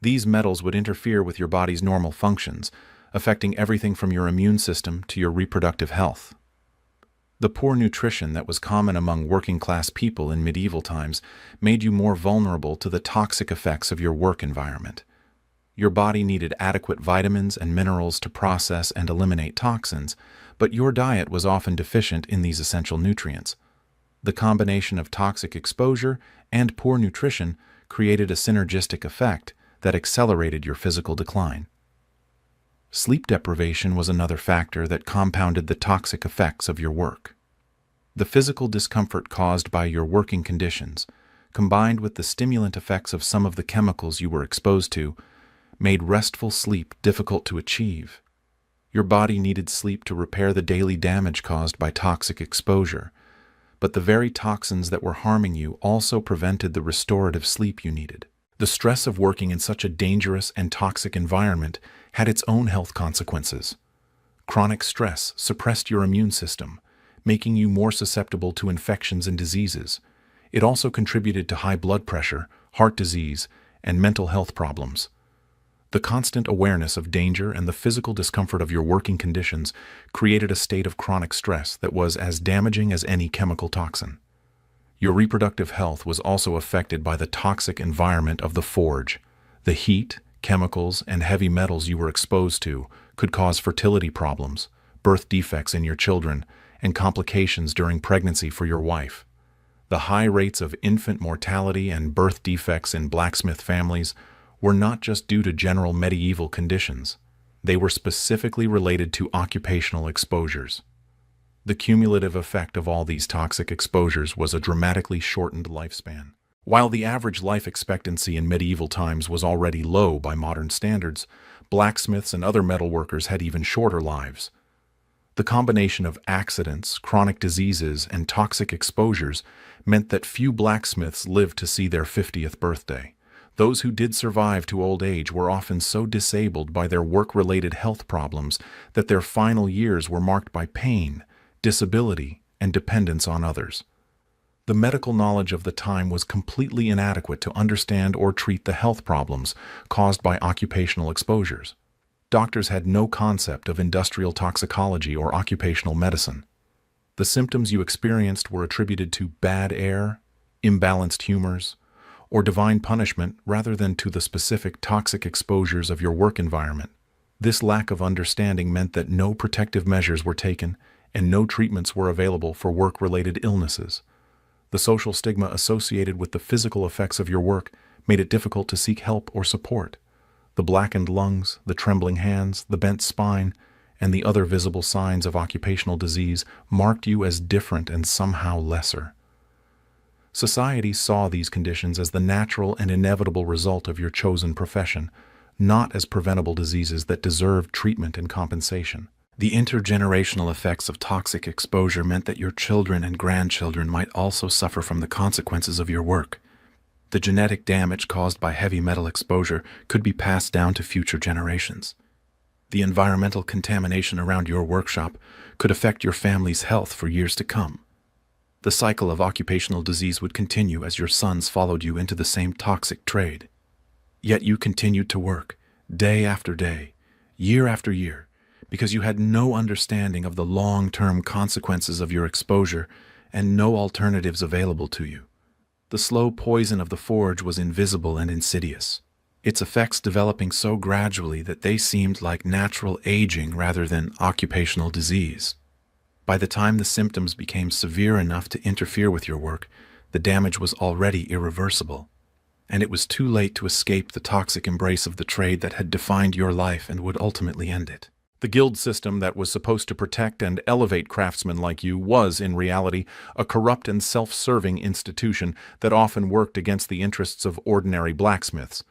These metals would interfere with your body's normal functions, affecting everything from your immune system to your reproductive health. The poor nutrition that was common among working-class people in medieval times made you more vulnerable to the toxic effects of your work environment. Your body needed adequate vitamins and minerals to process and eliminate toxins, but your diet was often deficient in these essential nutrients. The combination of toxic exposure and poor nutrition created a synergistic effect that accelerated your physical decline. Sleep deprivation was another factor that compounded the toxic effects of your work. The physical discomfort caused by your working conditions, combined with the stimulant effects of some of the chemicals you were exposed to, made restful sleep difficult to achieve. Your body needed sleep to repair the daily damage caused by toxic exposure, but the very toxins that were harming you also prevented the restorative sleep you needed. The stress of working in such a dangerous and toxic environment had its own health consequences. Chronic stress suppressed your immune system, making you more susceptible to infections and diseases. It also contributed to high blood pressure, heart disease, and mental health problems. The constant awareness of danger and the physical discomfort of your working conditions created a state of chronic stress that was as damaging as any chemical toxin. Your reproductive health was also affected by the toxic environment of the forge. The heat, chemicals, and heavy metals you were exposed to could cause fertility problems, birth defects in your children, and complications during pregnancy for your wife. The high rates of infant mortality and birth defects in blacksmith families were not just due to general medieval conditions. They were specifically related to occupational exposures. The cumulative effect of all these toxic exposures was a dramatically shortened lifespan. While the average life expectancy in medieval times was already low by modern standards, blacksmiths and other metalworkers had even shorter lives. The combination of accidents, chronic diseases, and toxic exposures meant that few blacksmiths lived to see their 50th birthday. Those who did survive to old age were often so disabled by their work-related health problems that their final years were marked by pain, disability, and dependence on others. The medical knowledge of the time was completely inadequate to understand or treat the health problems caused by occupational exposures. Doctors had no concept of industrial toxicology or occupational medicine. The symptoms you experienced were attributed to bad air, imbalanced humors, or divine punishment rather than to the specific toxic exposures of your work environment. This lack of understanding meant that no protective measures were taken and no treatments were available for work-related illnesses. The social stigma associated with the physical effects of your work made it difficult to seek help or support. The blackened lungs, the trembling hands, the bent spine, and the other visible signs of occupational disease marked you as different and somehow lesser. Society saw these conditions as the natural and inevitable result of your chosen profession, not as preventable diseases that deserved treatment and compensation. The intergenerational effects of toxic exposure meant that your children and grandchildren might also suffer from the consequences of your work. The genetic damage caused by heavy metal exposure could be passed down to future generations. The environmental contamination around your workshop could affect your family's health for years to come. The cycle of occupational disease would continue as your sons followed you into the same toxic trade. Yet you continued to work, day after day, year after year, because you had no understanding of the long-term consequences of your exposure and no alternatives available to you. The slow poison of the forge was invisible and insidious, its effects developing so gradually that they seemed like natural aging rather than occupational disease. By the time the symptoms became severe enough to interfere with your work, the damage was already irreversible, and it was too late to escape the toxic embrace of the trade that had defined your life and would ultimately end it. The guild system that was supposed to protect and elevate craftsmen like you was, in reality, a corrupt and self-serving institution that often worked against the interests of ordinary blacksmiths.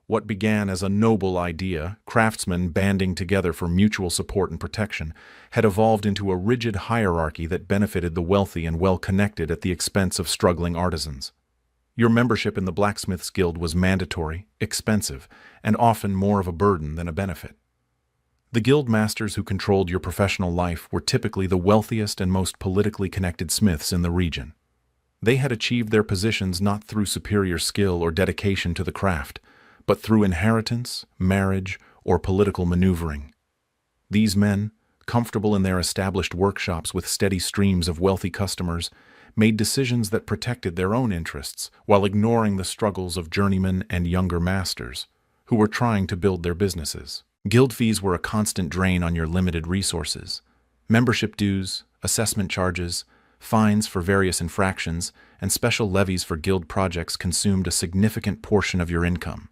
What began as a noble idea, craftsmen banding together for mutual support and protection, had evolved into a rigid hierarchy that benefited the wealthy and well-connected at the expense of struggling artisans. Your membership in the Blacksmiths Guild was mandatory, expensive, and often more of a burden than a benefit. The guild masters who controlled your professional life were typically the wealthiest and most politically connected smiths in the region. They had achieved their positions not through superior skill or dedication to the craft, but through inheritance, marriage, or political maneuvering. These men, comfortable in their established workshops with steady streams of wealthy customers, made decisions that protected their own interests while ignoring the struggles of journeymen and younger masters, who were trying to build their businesses. Guild fees were a constant drain on your limited resources. Membership dues, assessment charges, fines for various infractions, and special levies for guild projects consumed a significant portion of your income.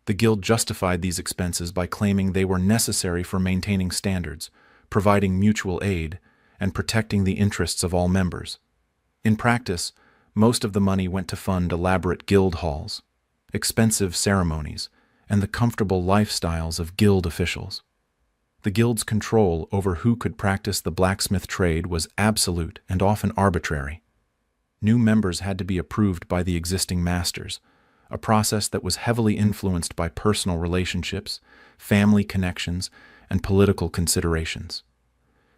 The guild justified these expenses by claiming they were necessary for maintaining standards, providing mutual aid, and protecting the interests of all members. In practice, most of the money went to fund elaborate guild halls, expensive ceremonies, and the comfortable lifestyles of guild officials. The guild's control over who could practice the blacksmith trade was absolute and often arbitrary. New members had to be approved by the existing masters, a process that was heavily influenced by personal relationships, family connections, and political considerations.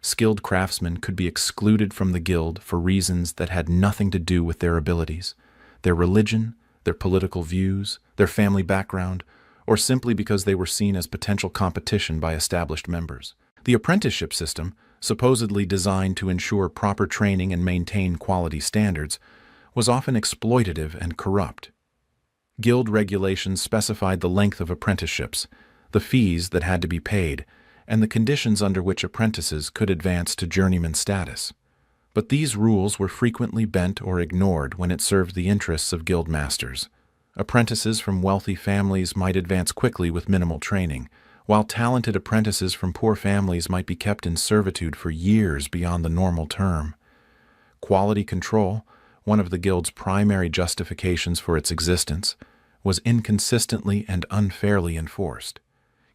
Skilled craftsmen could be excluded from the guild for reasons that had nothing to do with their abilities, their religion, their political views, their family background, or simply because they were seen as potential competition by established members. The apprenticeship system, supposedly designed to ensure proper training and maintain quality standards, was often exploitative and corrupt. Guild regulations specified the length of apprenticeships, the fees that had to be paid, and the conditions under which apprentices could advance to journeyman status. But these rules were frequently bent or ignored when it served the interests of guild masters. Apprentices from wealthy families might advance quickly with minimal training, while talented apprentices from poor families might be kept in servitude for years beyond the normal term. Quality control, one of the guild's primary justifications for its existence, was inconsistently and unfairly enforced.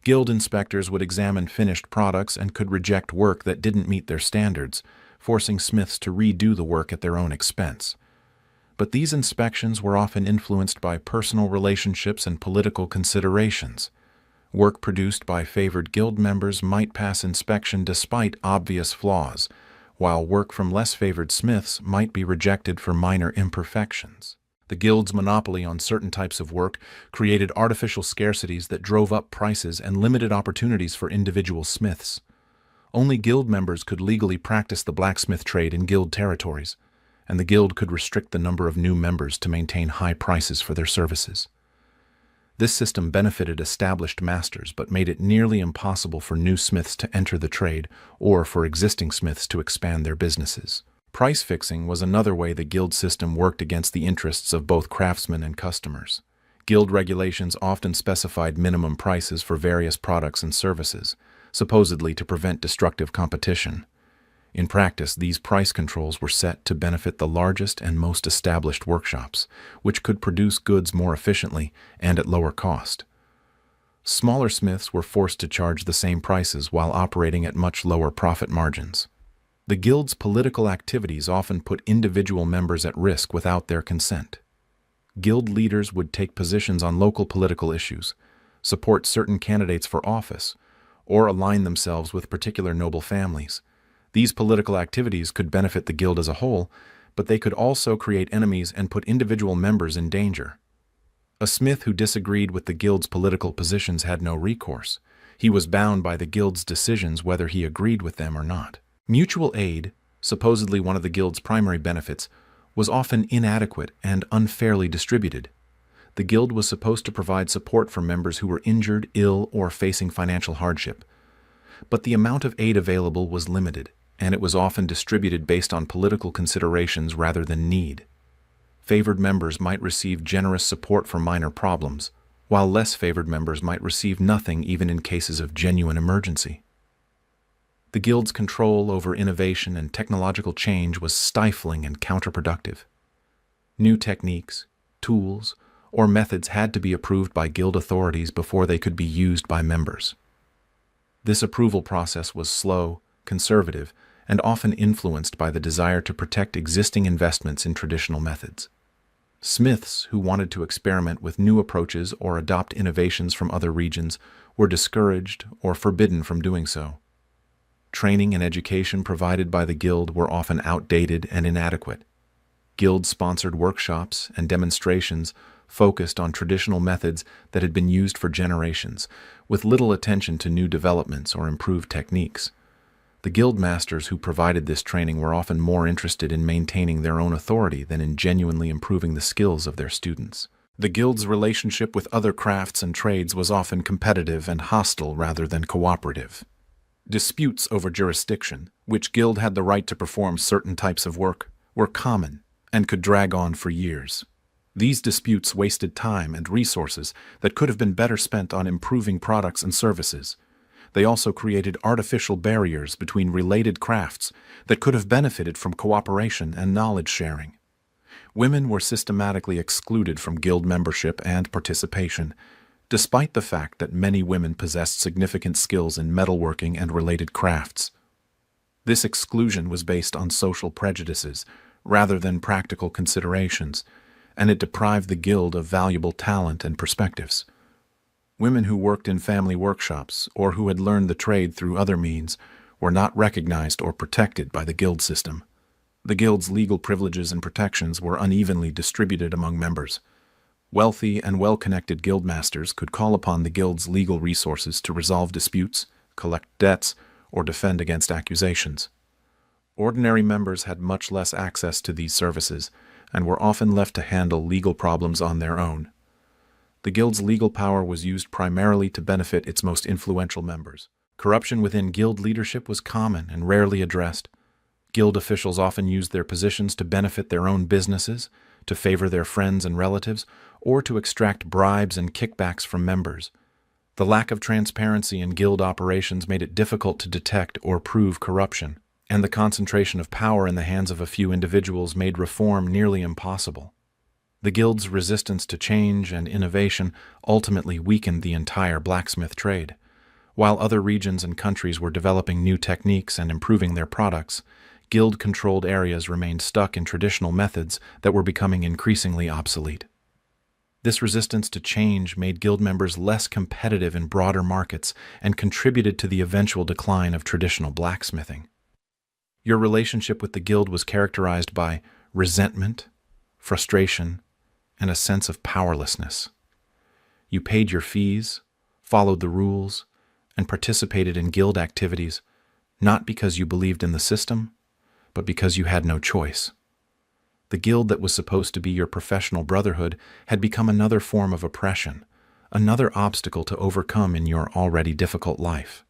Guild inspectors would examine finished products and could reject work that didn't meet their standards, forcing smiths to redo the work at their own expense. But these inspections were often influenced by personal relationships and political considerations. Work produced by favored guild members might pass inspection despite obvious flaws, while work from less favored smiths might be rejected for minor imperfections. The guild's monopoly on certain types of work created artificial scarcities that drove up prices and limited opportunities for individual smiths. Only guild members could legally practice the blacksmith trade in guild territories, and the guild could restrict the number of new members to maintain high prices for their services. This system benefited established masters but made it nearly impossible for new smiths to enter the trade or for existing smiths to expand their businesses. Price fixing was another way the guild system worked against the interests of both craftsmen and customers. Guild regulations often specified minimum prices for various products and services, supposedly to prevent destructive competition. In practice, these price controls were set to benefit the largest and most established workshops, which could produce goods more efficiently and at lower cost. Smaller smiths were forced to charge the same prices while operating at much lower profit margins. The guild's political activities often put individual members at risk without their consent. Guild leaders would take positions on local political issues, support certain candidates for office, or align themselves with particular noble families. These political activities could benefit the guild as a whole, but they could also create enemies and put individual members in danger. A smith who disagreed with the guild's political positions had no recourse. He was bound by the guild's decisions whether he agreed with them or not. Mutual aid, supposedly one of the guild's primary benefits, was often inadequate and unfairly distributed. The guild was supposed to provide support for members who were injured, ill, or facing financial hardship. But the amount of aid available was limited, and it was often distributed based on political considerations rather than need. Favored members might receive generous support for minor problems, while less favored members might receive nothing even in cases of genuine emergency. The guild's control over innovation and technological change was stifling and counterproductive. New techniques, tools, or methods had to be approved by guild authorities before they could be used by members. This approval process was slow, conservative, and often influenced by the desire to protect existing investments in traditional methods. Smiths who wanted to experiment with new approaches or adopt innovations from other regions were discouraged or forbidden from doing so. Training and education provided by the guild were often outdated and inadequate. Guild-sponsored workshops and demonstrations focused on traditional methods that had been used for generations, with little attention to new developments or improved techniques. The guild masters who provided this training were often more interested in maintaining their own authority than in genuinely improving the skills of their students. The guild's relationship with other crafts and trades was often competitive and hostile rather than cooperative. Disputes over jurisdiction, which guild had the right to perform certain types of work, were common and could drag on for years. These disputes wasted time and resources that could have been better spent on improving products and services. They also created artificial barriers between related crafts that could have benefited from cooperation and knowledge sharing. Women were systematically excluded from guild membership and participation, despite the fact that many women possessed significant skills in metalworking and related crafts. This exclusion was based on social prejudices rather than practical considerations, and it deprived the guild of valuable talent and perspectives. Women who worked in family workshops or who had learned the trade through other means were not recognized or protected by the guild system. The guild's legal privileges and protections were unevenly distributed among members. Wealthy and well-connected guildmasters could call upon the guild's legal resources to resolve disputes, collect debts, or defend against accusations. Ordinary members had much less access to these services and were often left to handle legal problems on their own. The guild's legal power was used primarily to benefit its most influential members. Corruption within guild leadership was common and rarely addressed. Guild officials often used their positions to benefit their own businesses, to favor their friends and relatives, or to extract bribes and kickbacks from members. The lack of transparency in guild operations made it difficult to detect or prove corruption, and the concentration of power in the hands of a few individuals made reform nearly impossible. The guild's resistance to change and innovation ultimately weakened the entire blacksmith trade. While other regions and countries were developing new techniques and improving their products, guild-controlled areas remained stuck in traditional methods that were becoming increasingly obsolete. This resistance to change made guild members less competitive in broader markets and contributed to the eventual decline of traditional blacksmithing. Your relationship with the guild was characterized by resentment, frustration, and a sense of powerlessness. You paid your fees, followed the rules, and participated in guild activities, not because you believed in the system, but because you had no choice. The guild that was supposed to be your professional brotherhood had become another form of oppression, another obstacle to overcome in your already difficult life.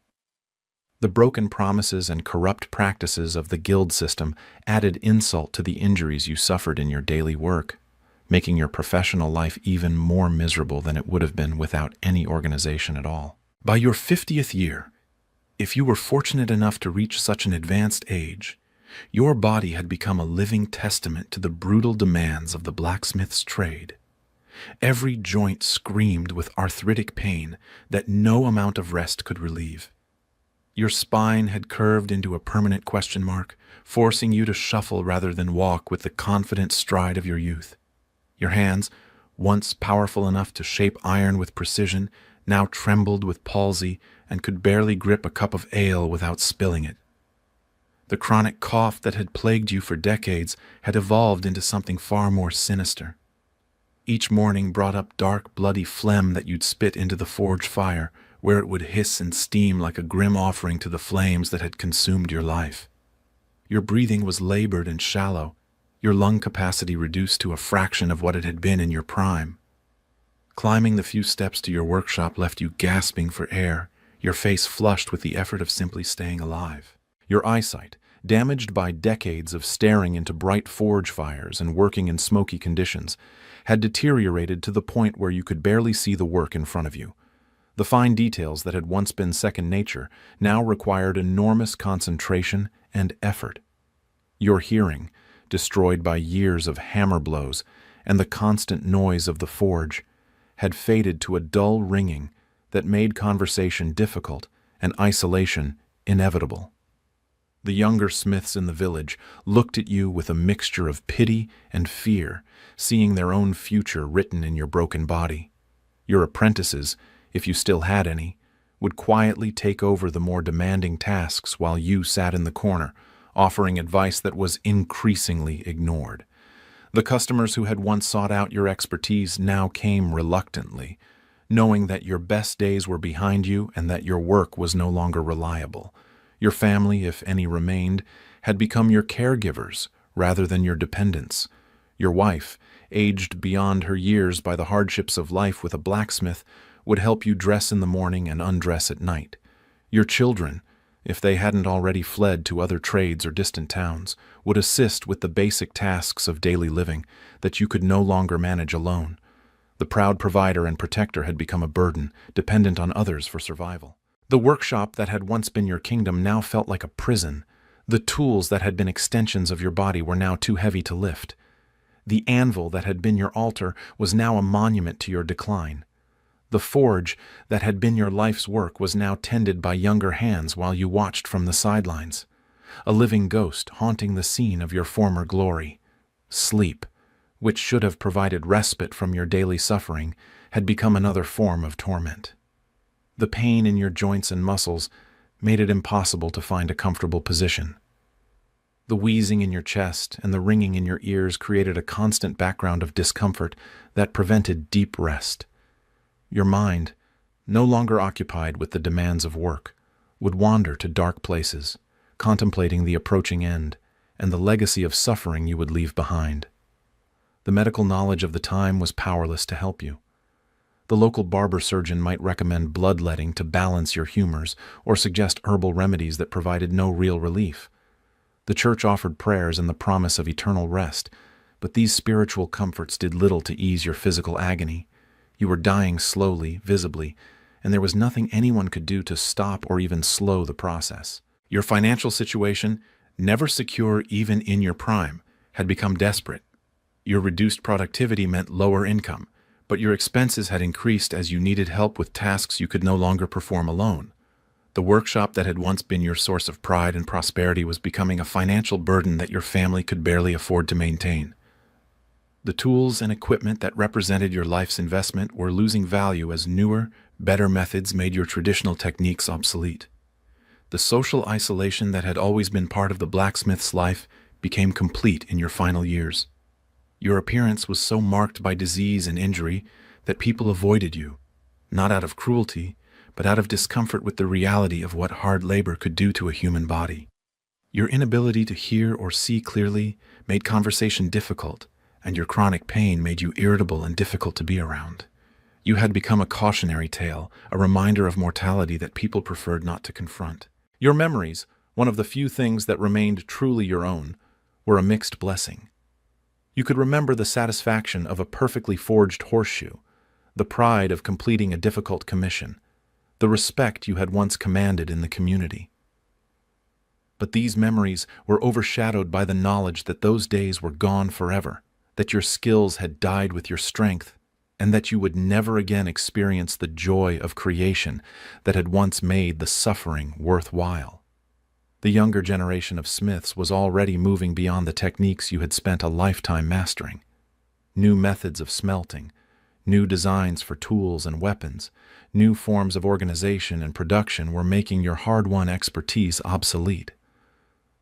The broken promises and corrupt practices of the guild system added insult to the injuries you suffered in your daily work, making your professional life even more miserable than it would have been without any organization at all. By your 50th year, if you were fortunate enough to reach such an advanced age, your body had become a living testament to the brutal demands of the blacksmith's trade. Every joint screamed with arthritic pain that no amount of rest could relieve. Your spine had curved into a permanent question mark, forcing you to shuffle rather than walk with the confident stride of your youth. Your hands, once powerful enough to shape iron with precision, now trembled with palsy and could barely grip a cup of ale without spilling it. The chronic cough that had plagued you for decades had evolved into something far more sinister. Each morning brought up dark, bloody phlegm that you'd spit into the forge fire, where it would hiss and steam like a grim offering to the flames that had consumed your life. Your breathing was labored and shallow, your lung capacity reduced to a fraction of what it had been in your prime. Climbing the few steps to your workshop left you gasping for air, your face flushed with the effort of simply staying alive. Your eyesight, damaged by decades of staring into bright forge fires and working in smoky conditions, had deteriorated to the point where you could barely see the work in front of you. The fine details that had once been second nature now required enormous concentration and effort. Your hearing, destroyed by years of hammer blows, and the constant noise of the forge had faded to a dull ringing that made conversation difficult and isolation inevitable. The younger smiths in the village looked at you with a mixture of pity and fear, seeing their own future written in your broken body. Your apprentices, if you still had any, would quietly take over the more demanding tasks while you sat in the corner, offering advice that was increasingly ignored. The customers who had once sought out your expertise now came reluctantly, knowing that your best days were behind you and that your work was no longer reliable. Your family, if any remained, had become your caregivers rather than your dependents. Your wife, aged beyond her years by the hardships of life with a blacksmith, would help you dress in the morning and undress at night. Your children, if they hadn't already fled to other trades or distant towns, would assist with the basic tasks of daily living that you could no longer manage alone. The proud provider and protector had become a burden, dependent on others for survival. The workshop that had once been your kingdom now felt like a prison. The tools that had been extensions of your body were now too heavy to lift. The anvil that had been your altar was now a monument to your decline. The forge that had been your life's work was now tended by younger hands while you watched from the sidelines. A living ghost haunting the scene of your former glory. Sleep, which should have provided respite from your daily suffering, had become another form of torment. The pain in your joints and muscles made it impossible to find a comfortable position. The wheezing in your chest and the ringing in your ears created a constant background of discomfort that prevented deep rest. Your mind, no longer occupied with the demands of work, would wander to dark places, contemplating the approaching end and the legacy of suffering you would leave behind. The medical knowledge of the time was powerless to help you. The local barber surgeon might recommend bloodletting to balance your humors or suggest herbal remedies that provided no real relief. The church offered prayers and the promise of eternal rest, but these spiritual comforts did little to ease your physical agony. You were dying slowly, visibly, and there was nothing anyone could do to stop or even slow the process. Your financial situation, never secure even in your prime, had become desperate. Your reduced productivity meant lower income, but your expenses had increased as you needed help with tasks you could no longer perform alone. The workshop that had once been your source of pride and prosperity was becoming a financial burden that your family could barely afford to maintain. The tools and equipment that represented your life's investment were losing value as newer, better methods made your traditional techniques obsolete. The social isolation that had always been part of the blacksmith's life became complete in your final years. Your appearance was so marked by disease and injury that people avoided you, not out of cruelty, but out of discomfort with the reality of what hard labor could do to a human body. Your inability to hear or see clearly made conversation difficult, and your chronic pain made you irritable and difficult to be around. You had become a cautionary tale, a reminder of mortality that people preferred not to confront. Your memories, one of the few things that remained truly your own, were a mixed blessing. You could remember the satisfaction of a perfectly forged horseshoe, the pride of completing a difficult commission, the respect you had once commanded in the community. But these memories were overshadowed by the knowledge that those days were gone forever, that your skills had died with your strength, and that you would never again experience the joy of creation that had once made the suffering worthwhile. The younger generation of smiths was already moving beyond the techniques you had spent a lifetime mastering. New methods of smelting, new designs for tools and weapons, new forms of organization and production were making your hard-won expertise obsolete.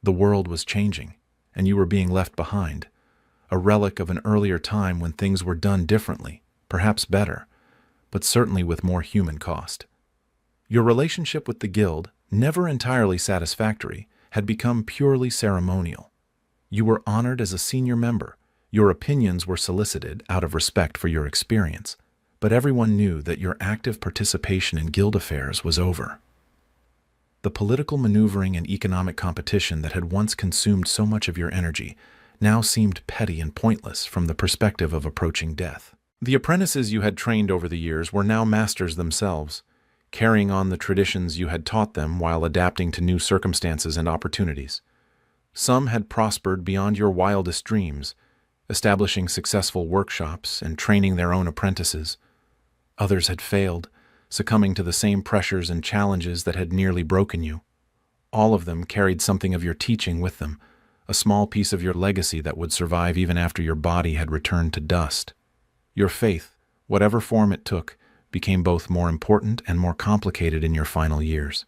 The world was changing, and you were being left behind, a relic of an earlier time when things were done differently, perhaps better, but certainly with more human cost. Your relationship with the guild, never entirely satisfactory, had become purely ceremonial. You were honored as a senior member. Your opinions were solicited out of respect for your experience, but everyone knew that your active participation in guild affairs was over. The political maneuvering and economic competition that had once consumed so much of your energy now seemed petty and pointless from the perspective of approaching death. The apprentices you had trained over the years were now masters themselves, carrying on the traditions you had taught them while adapting to new circumstances and opportunities. Some had prospered beyond your wildest dreams, establishing successful workshops and training their own apprentices. Others had failed, succumbing to the same pressures and challenges that had nearly broken you. All of them carried something of your teaching with them, a small piece of your legacy that would survive even after your body had returned to dust. Your faith, whatever form it took, became both more important and more complicated in your final years.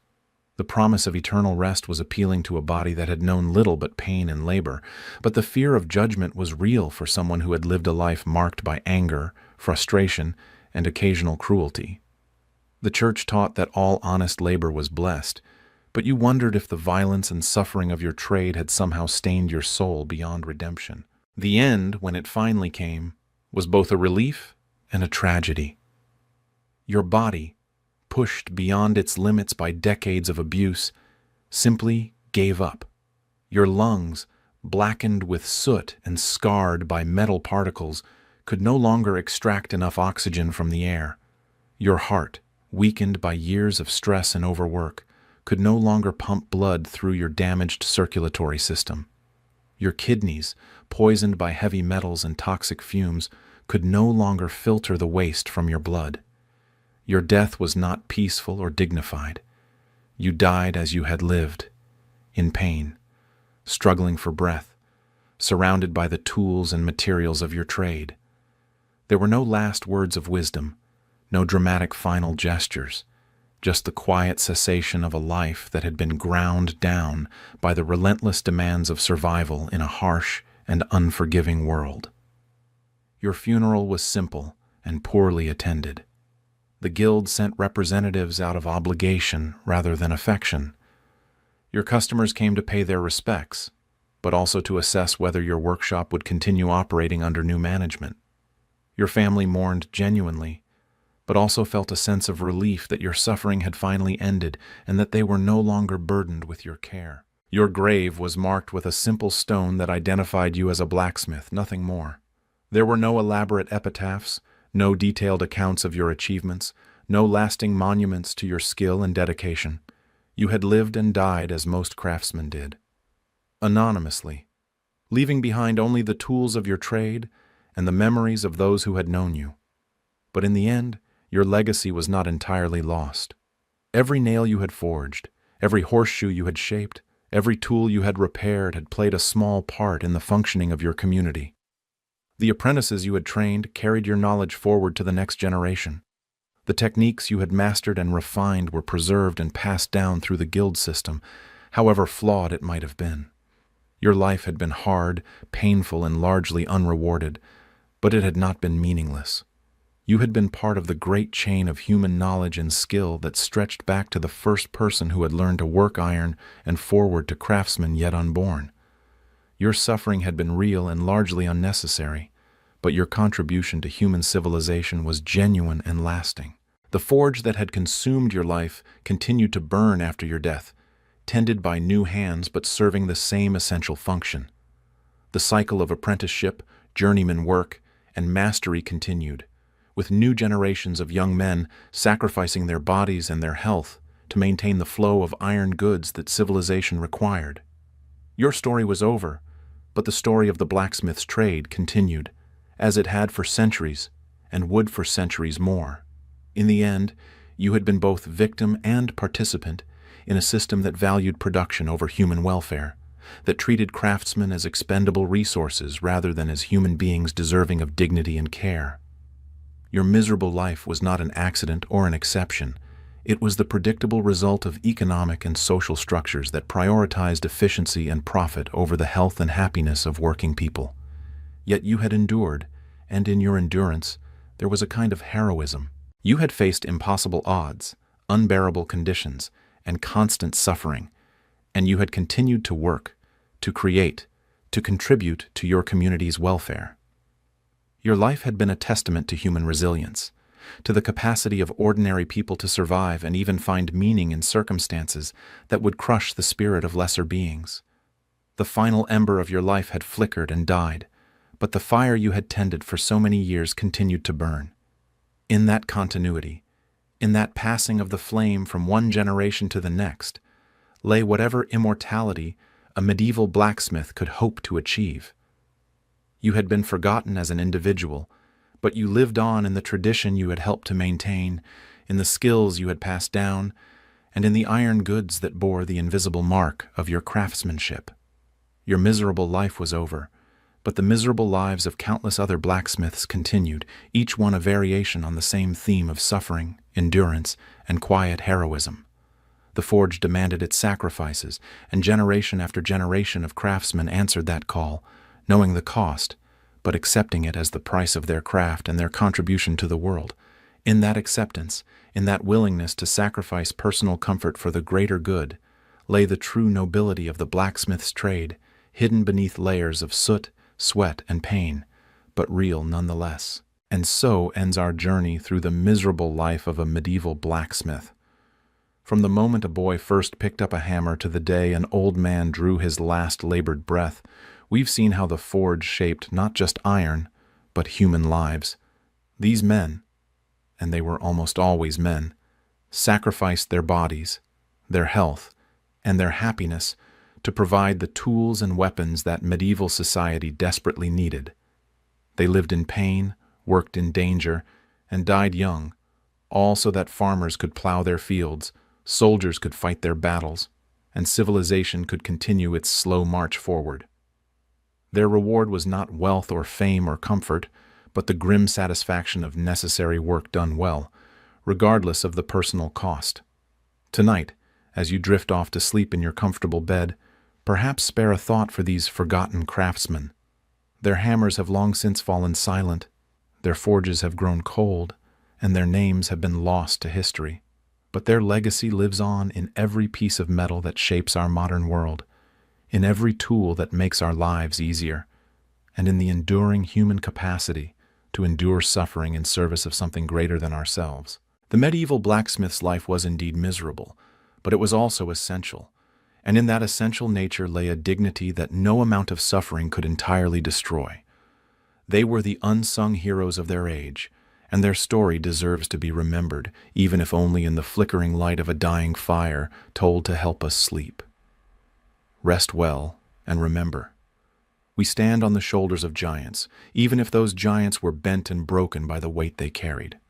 The promise of eternal rest was appealing to a body that had known little but pain and labor, but the fear of judgment was real for someone who had lived a life marked by anger, frustration, and occasional cruelty. The church taught that all honest labor was blessed, but you wondered if the violence and suffering of your trade had somehow stained your soul beyond redemption. The end, when it finally came, was both a relief and a tragedy. Your body, pushed beyond its limits by decades of abuse, simply gave up. Your lungs, blackened with soot and scarred by metal particles, could no longer extract enough oxygen from the air. Your heart, weakened by years of stress and overwork, could no longer pump blood through your damaged circulatory system. Your kidneys, poisoned by heavy metals and toxic fumes, could no longer filter the waste from your blood. Your death was not peaceful or dignified. You died as you had lived, in pain, struggling for breath, surrounded by the tools and materials of your trade. There were no last words of wisdom, no dramatic final gestures, just the quiet cessation of a life that had been ground down by the relentless demands of survival in a harsh and unforgiving world. Your funeral was simple and poorly attended. The guild sent representatives out of obligation rather than affection. Your customers came to pay their respects, but also to assess whether your workshop would continue operating under new management. Your family mourned genuinely, but also felt a sense of relief that your suffering had finally ended and that they were no longer burdened with your care. Your grave was marked with a simple stone that identified you as a blacksmith, nothing more. There were no elaborate epitaphs, no detailed accounts of your achievements, no lasting monuments to your skill and dedication. You had lived and died as most craftsmen did, anonymously, leaving behind only the tools of your trade and the memories of those who had known you. But in the end, your legacy was not entirely lost. Every nail you had forged, every horseshoe you had shaped, every tool you had repaired had played a small part in the functioning of your community. The apprentices you had trained carried your knowledge forward to the next generation. The techniques you had mastered and refined were preserved and passed down through the guild system, however flawed it might have been. Your life had been hard, painful, and largely unrewarded, but it had not been meaningless. You had been part of the great chain of human knowledge and skill that stretched back to the first person who had learned to work iron and forward to craftsmen yet unborn. Your suffering had been real and largely unnecessary, but your contribution to human civilization was genuine and lasting. The forge that had consumed your life continued to burn after your death, tended by new hands but serving the same essential function. The cycle of apprenticeship, journeyman work, and mastery continued, with new generations of young men sacrificing their bodies and their health to maintain the flow of iron goods that civilization required. Your story was over, but the story of the blacksmith's trade continued, as it had for centuries, and would for centuries more. In the end, you had been both victim and participant in a system that valued production over human welfare, that treated craftsmen as expendable resources rather than as human beings deserving of dignity and care. Your miserable life was not an accident or an exception. It was the predictable result of economic and social structures that prioritized efficiency and profit over the health and happiness of working people. Yet you had endured, and in your endurance, there was a kind of heroism. You had faced impossible odds, unbearable conditions, and constant suffering, and you had continued to work, to create, to contribute to your community's welfare. Your life had been a testament to human resilience, to the capacity of ordinary people to survive and even find meaning in circumstances that would crush the spirit of lesser beings. The final ember of your life had flickered and died, but the fire you had tended for so many years continued to burn. In that continuity, in that passing of the flame from one generation to the next, lay whatever immortality a medieval blacksmith could hope to achieve. You had been forgotten as an individual, but you lived on in the tradition you had helped to maintain, in the skills you had passed down, and in the iron goods that bore the invisible mark of your craftsmanship. Your miserable life was over, but the miserable lives of countless other blacksmiths continued, each one a variation on the same theme of suffering, endurance, and quiet heroism. The forge demanded its sacrifices, and generation after generation of craftsmen answered that call, knowing the cost, but accepting it as the price of their craft and their contribution to the world. In that acceptance, in that willingness to sacrifice personal comfort for the greater good, lay the true nobility of the blacksmith's trade, hidden beneath layers of soot, sweat, and pain, but real nonetheless. And so ends our journey through the miserable life of a medieval blacksmith. From the moment a boy first picked up a hammer to the day an old man drew his last labored breath, we've seen how the forge shaped not just iron, but human lives. These men, and they were almost always men, sacrificed their bodies, their health, and their happiness to provide the tools and weapons that medieval society desperately needed. They lived in pain, worked in danger, and died young, all so that farmers could plow their fields, soldiers could fight their battles, and civilization could continue its slow march forward. Their reward was not wealth or fame or comfort, but the grim satisfaction of necessary work done well, regardless of the personal cost. Tonight, as you drift off to sleep in your comfortable bed, perhaps spare a thought for these forgotten craftsmen. Their hammers have long since fallen silent, their forges have grown cold, and their names have been lost to history. But their legacy lives on in every piece of metal that shapes our modern world, in every tool that makes our lives easier, and in the enduring human capacity to endure suffering in service of something greater than ourselves. The medieval blacksmith's life was indeed miserable, but it was also essential, and in that essential nature lay a dignity that no amount of suffering could entirely destroy. They were the unsung heroes of their age, and their story deserves to be remembered, even if only in the flickering light of a dying fire told to help us sleep. Rest well, and remember, we stand on the shoulders of giants, even if those giants were bent and broken by the weight they carried.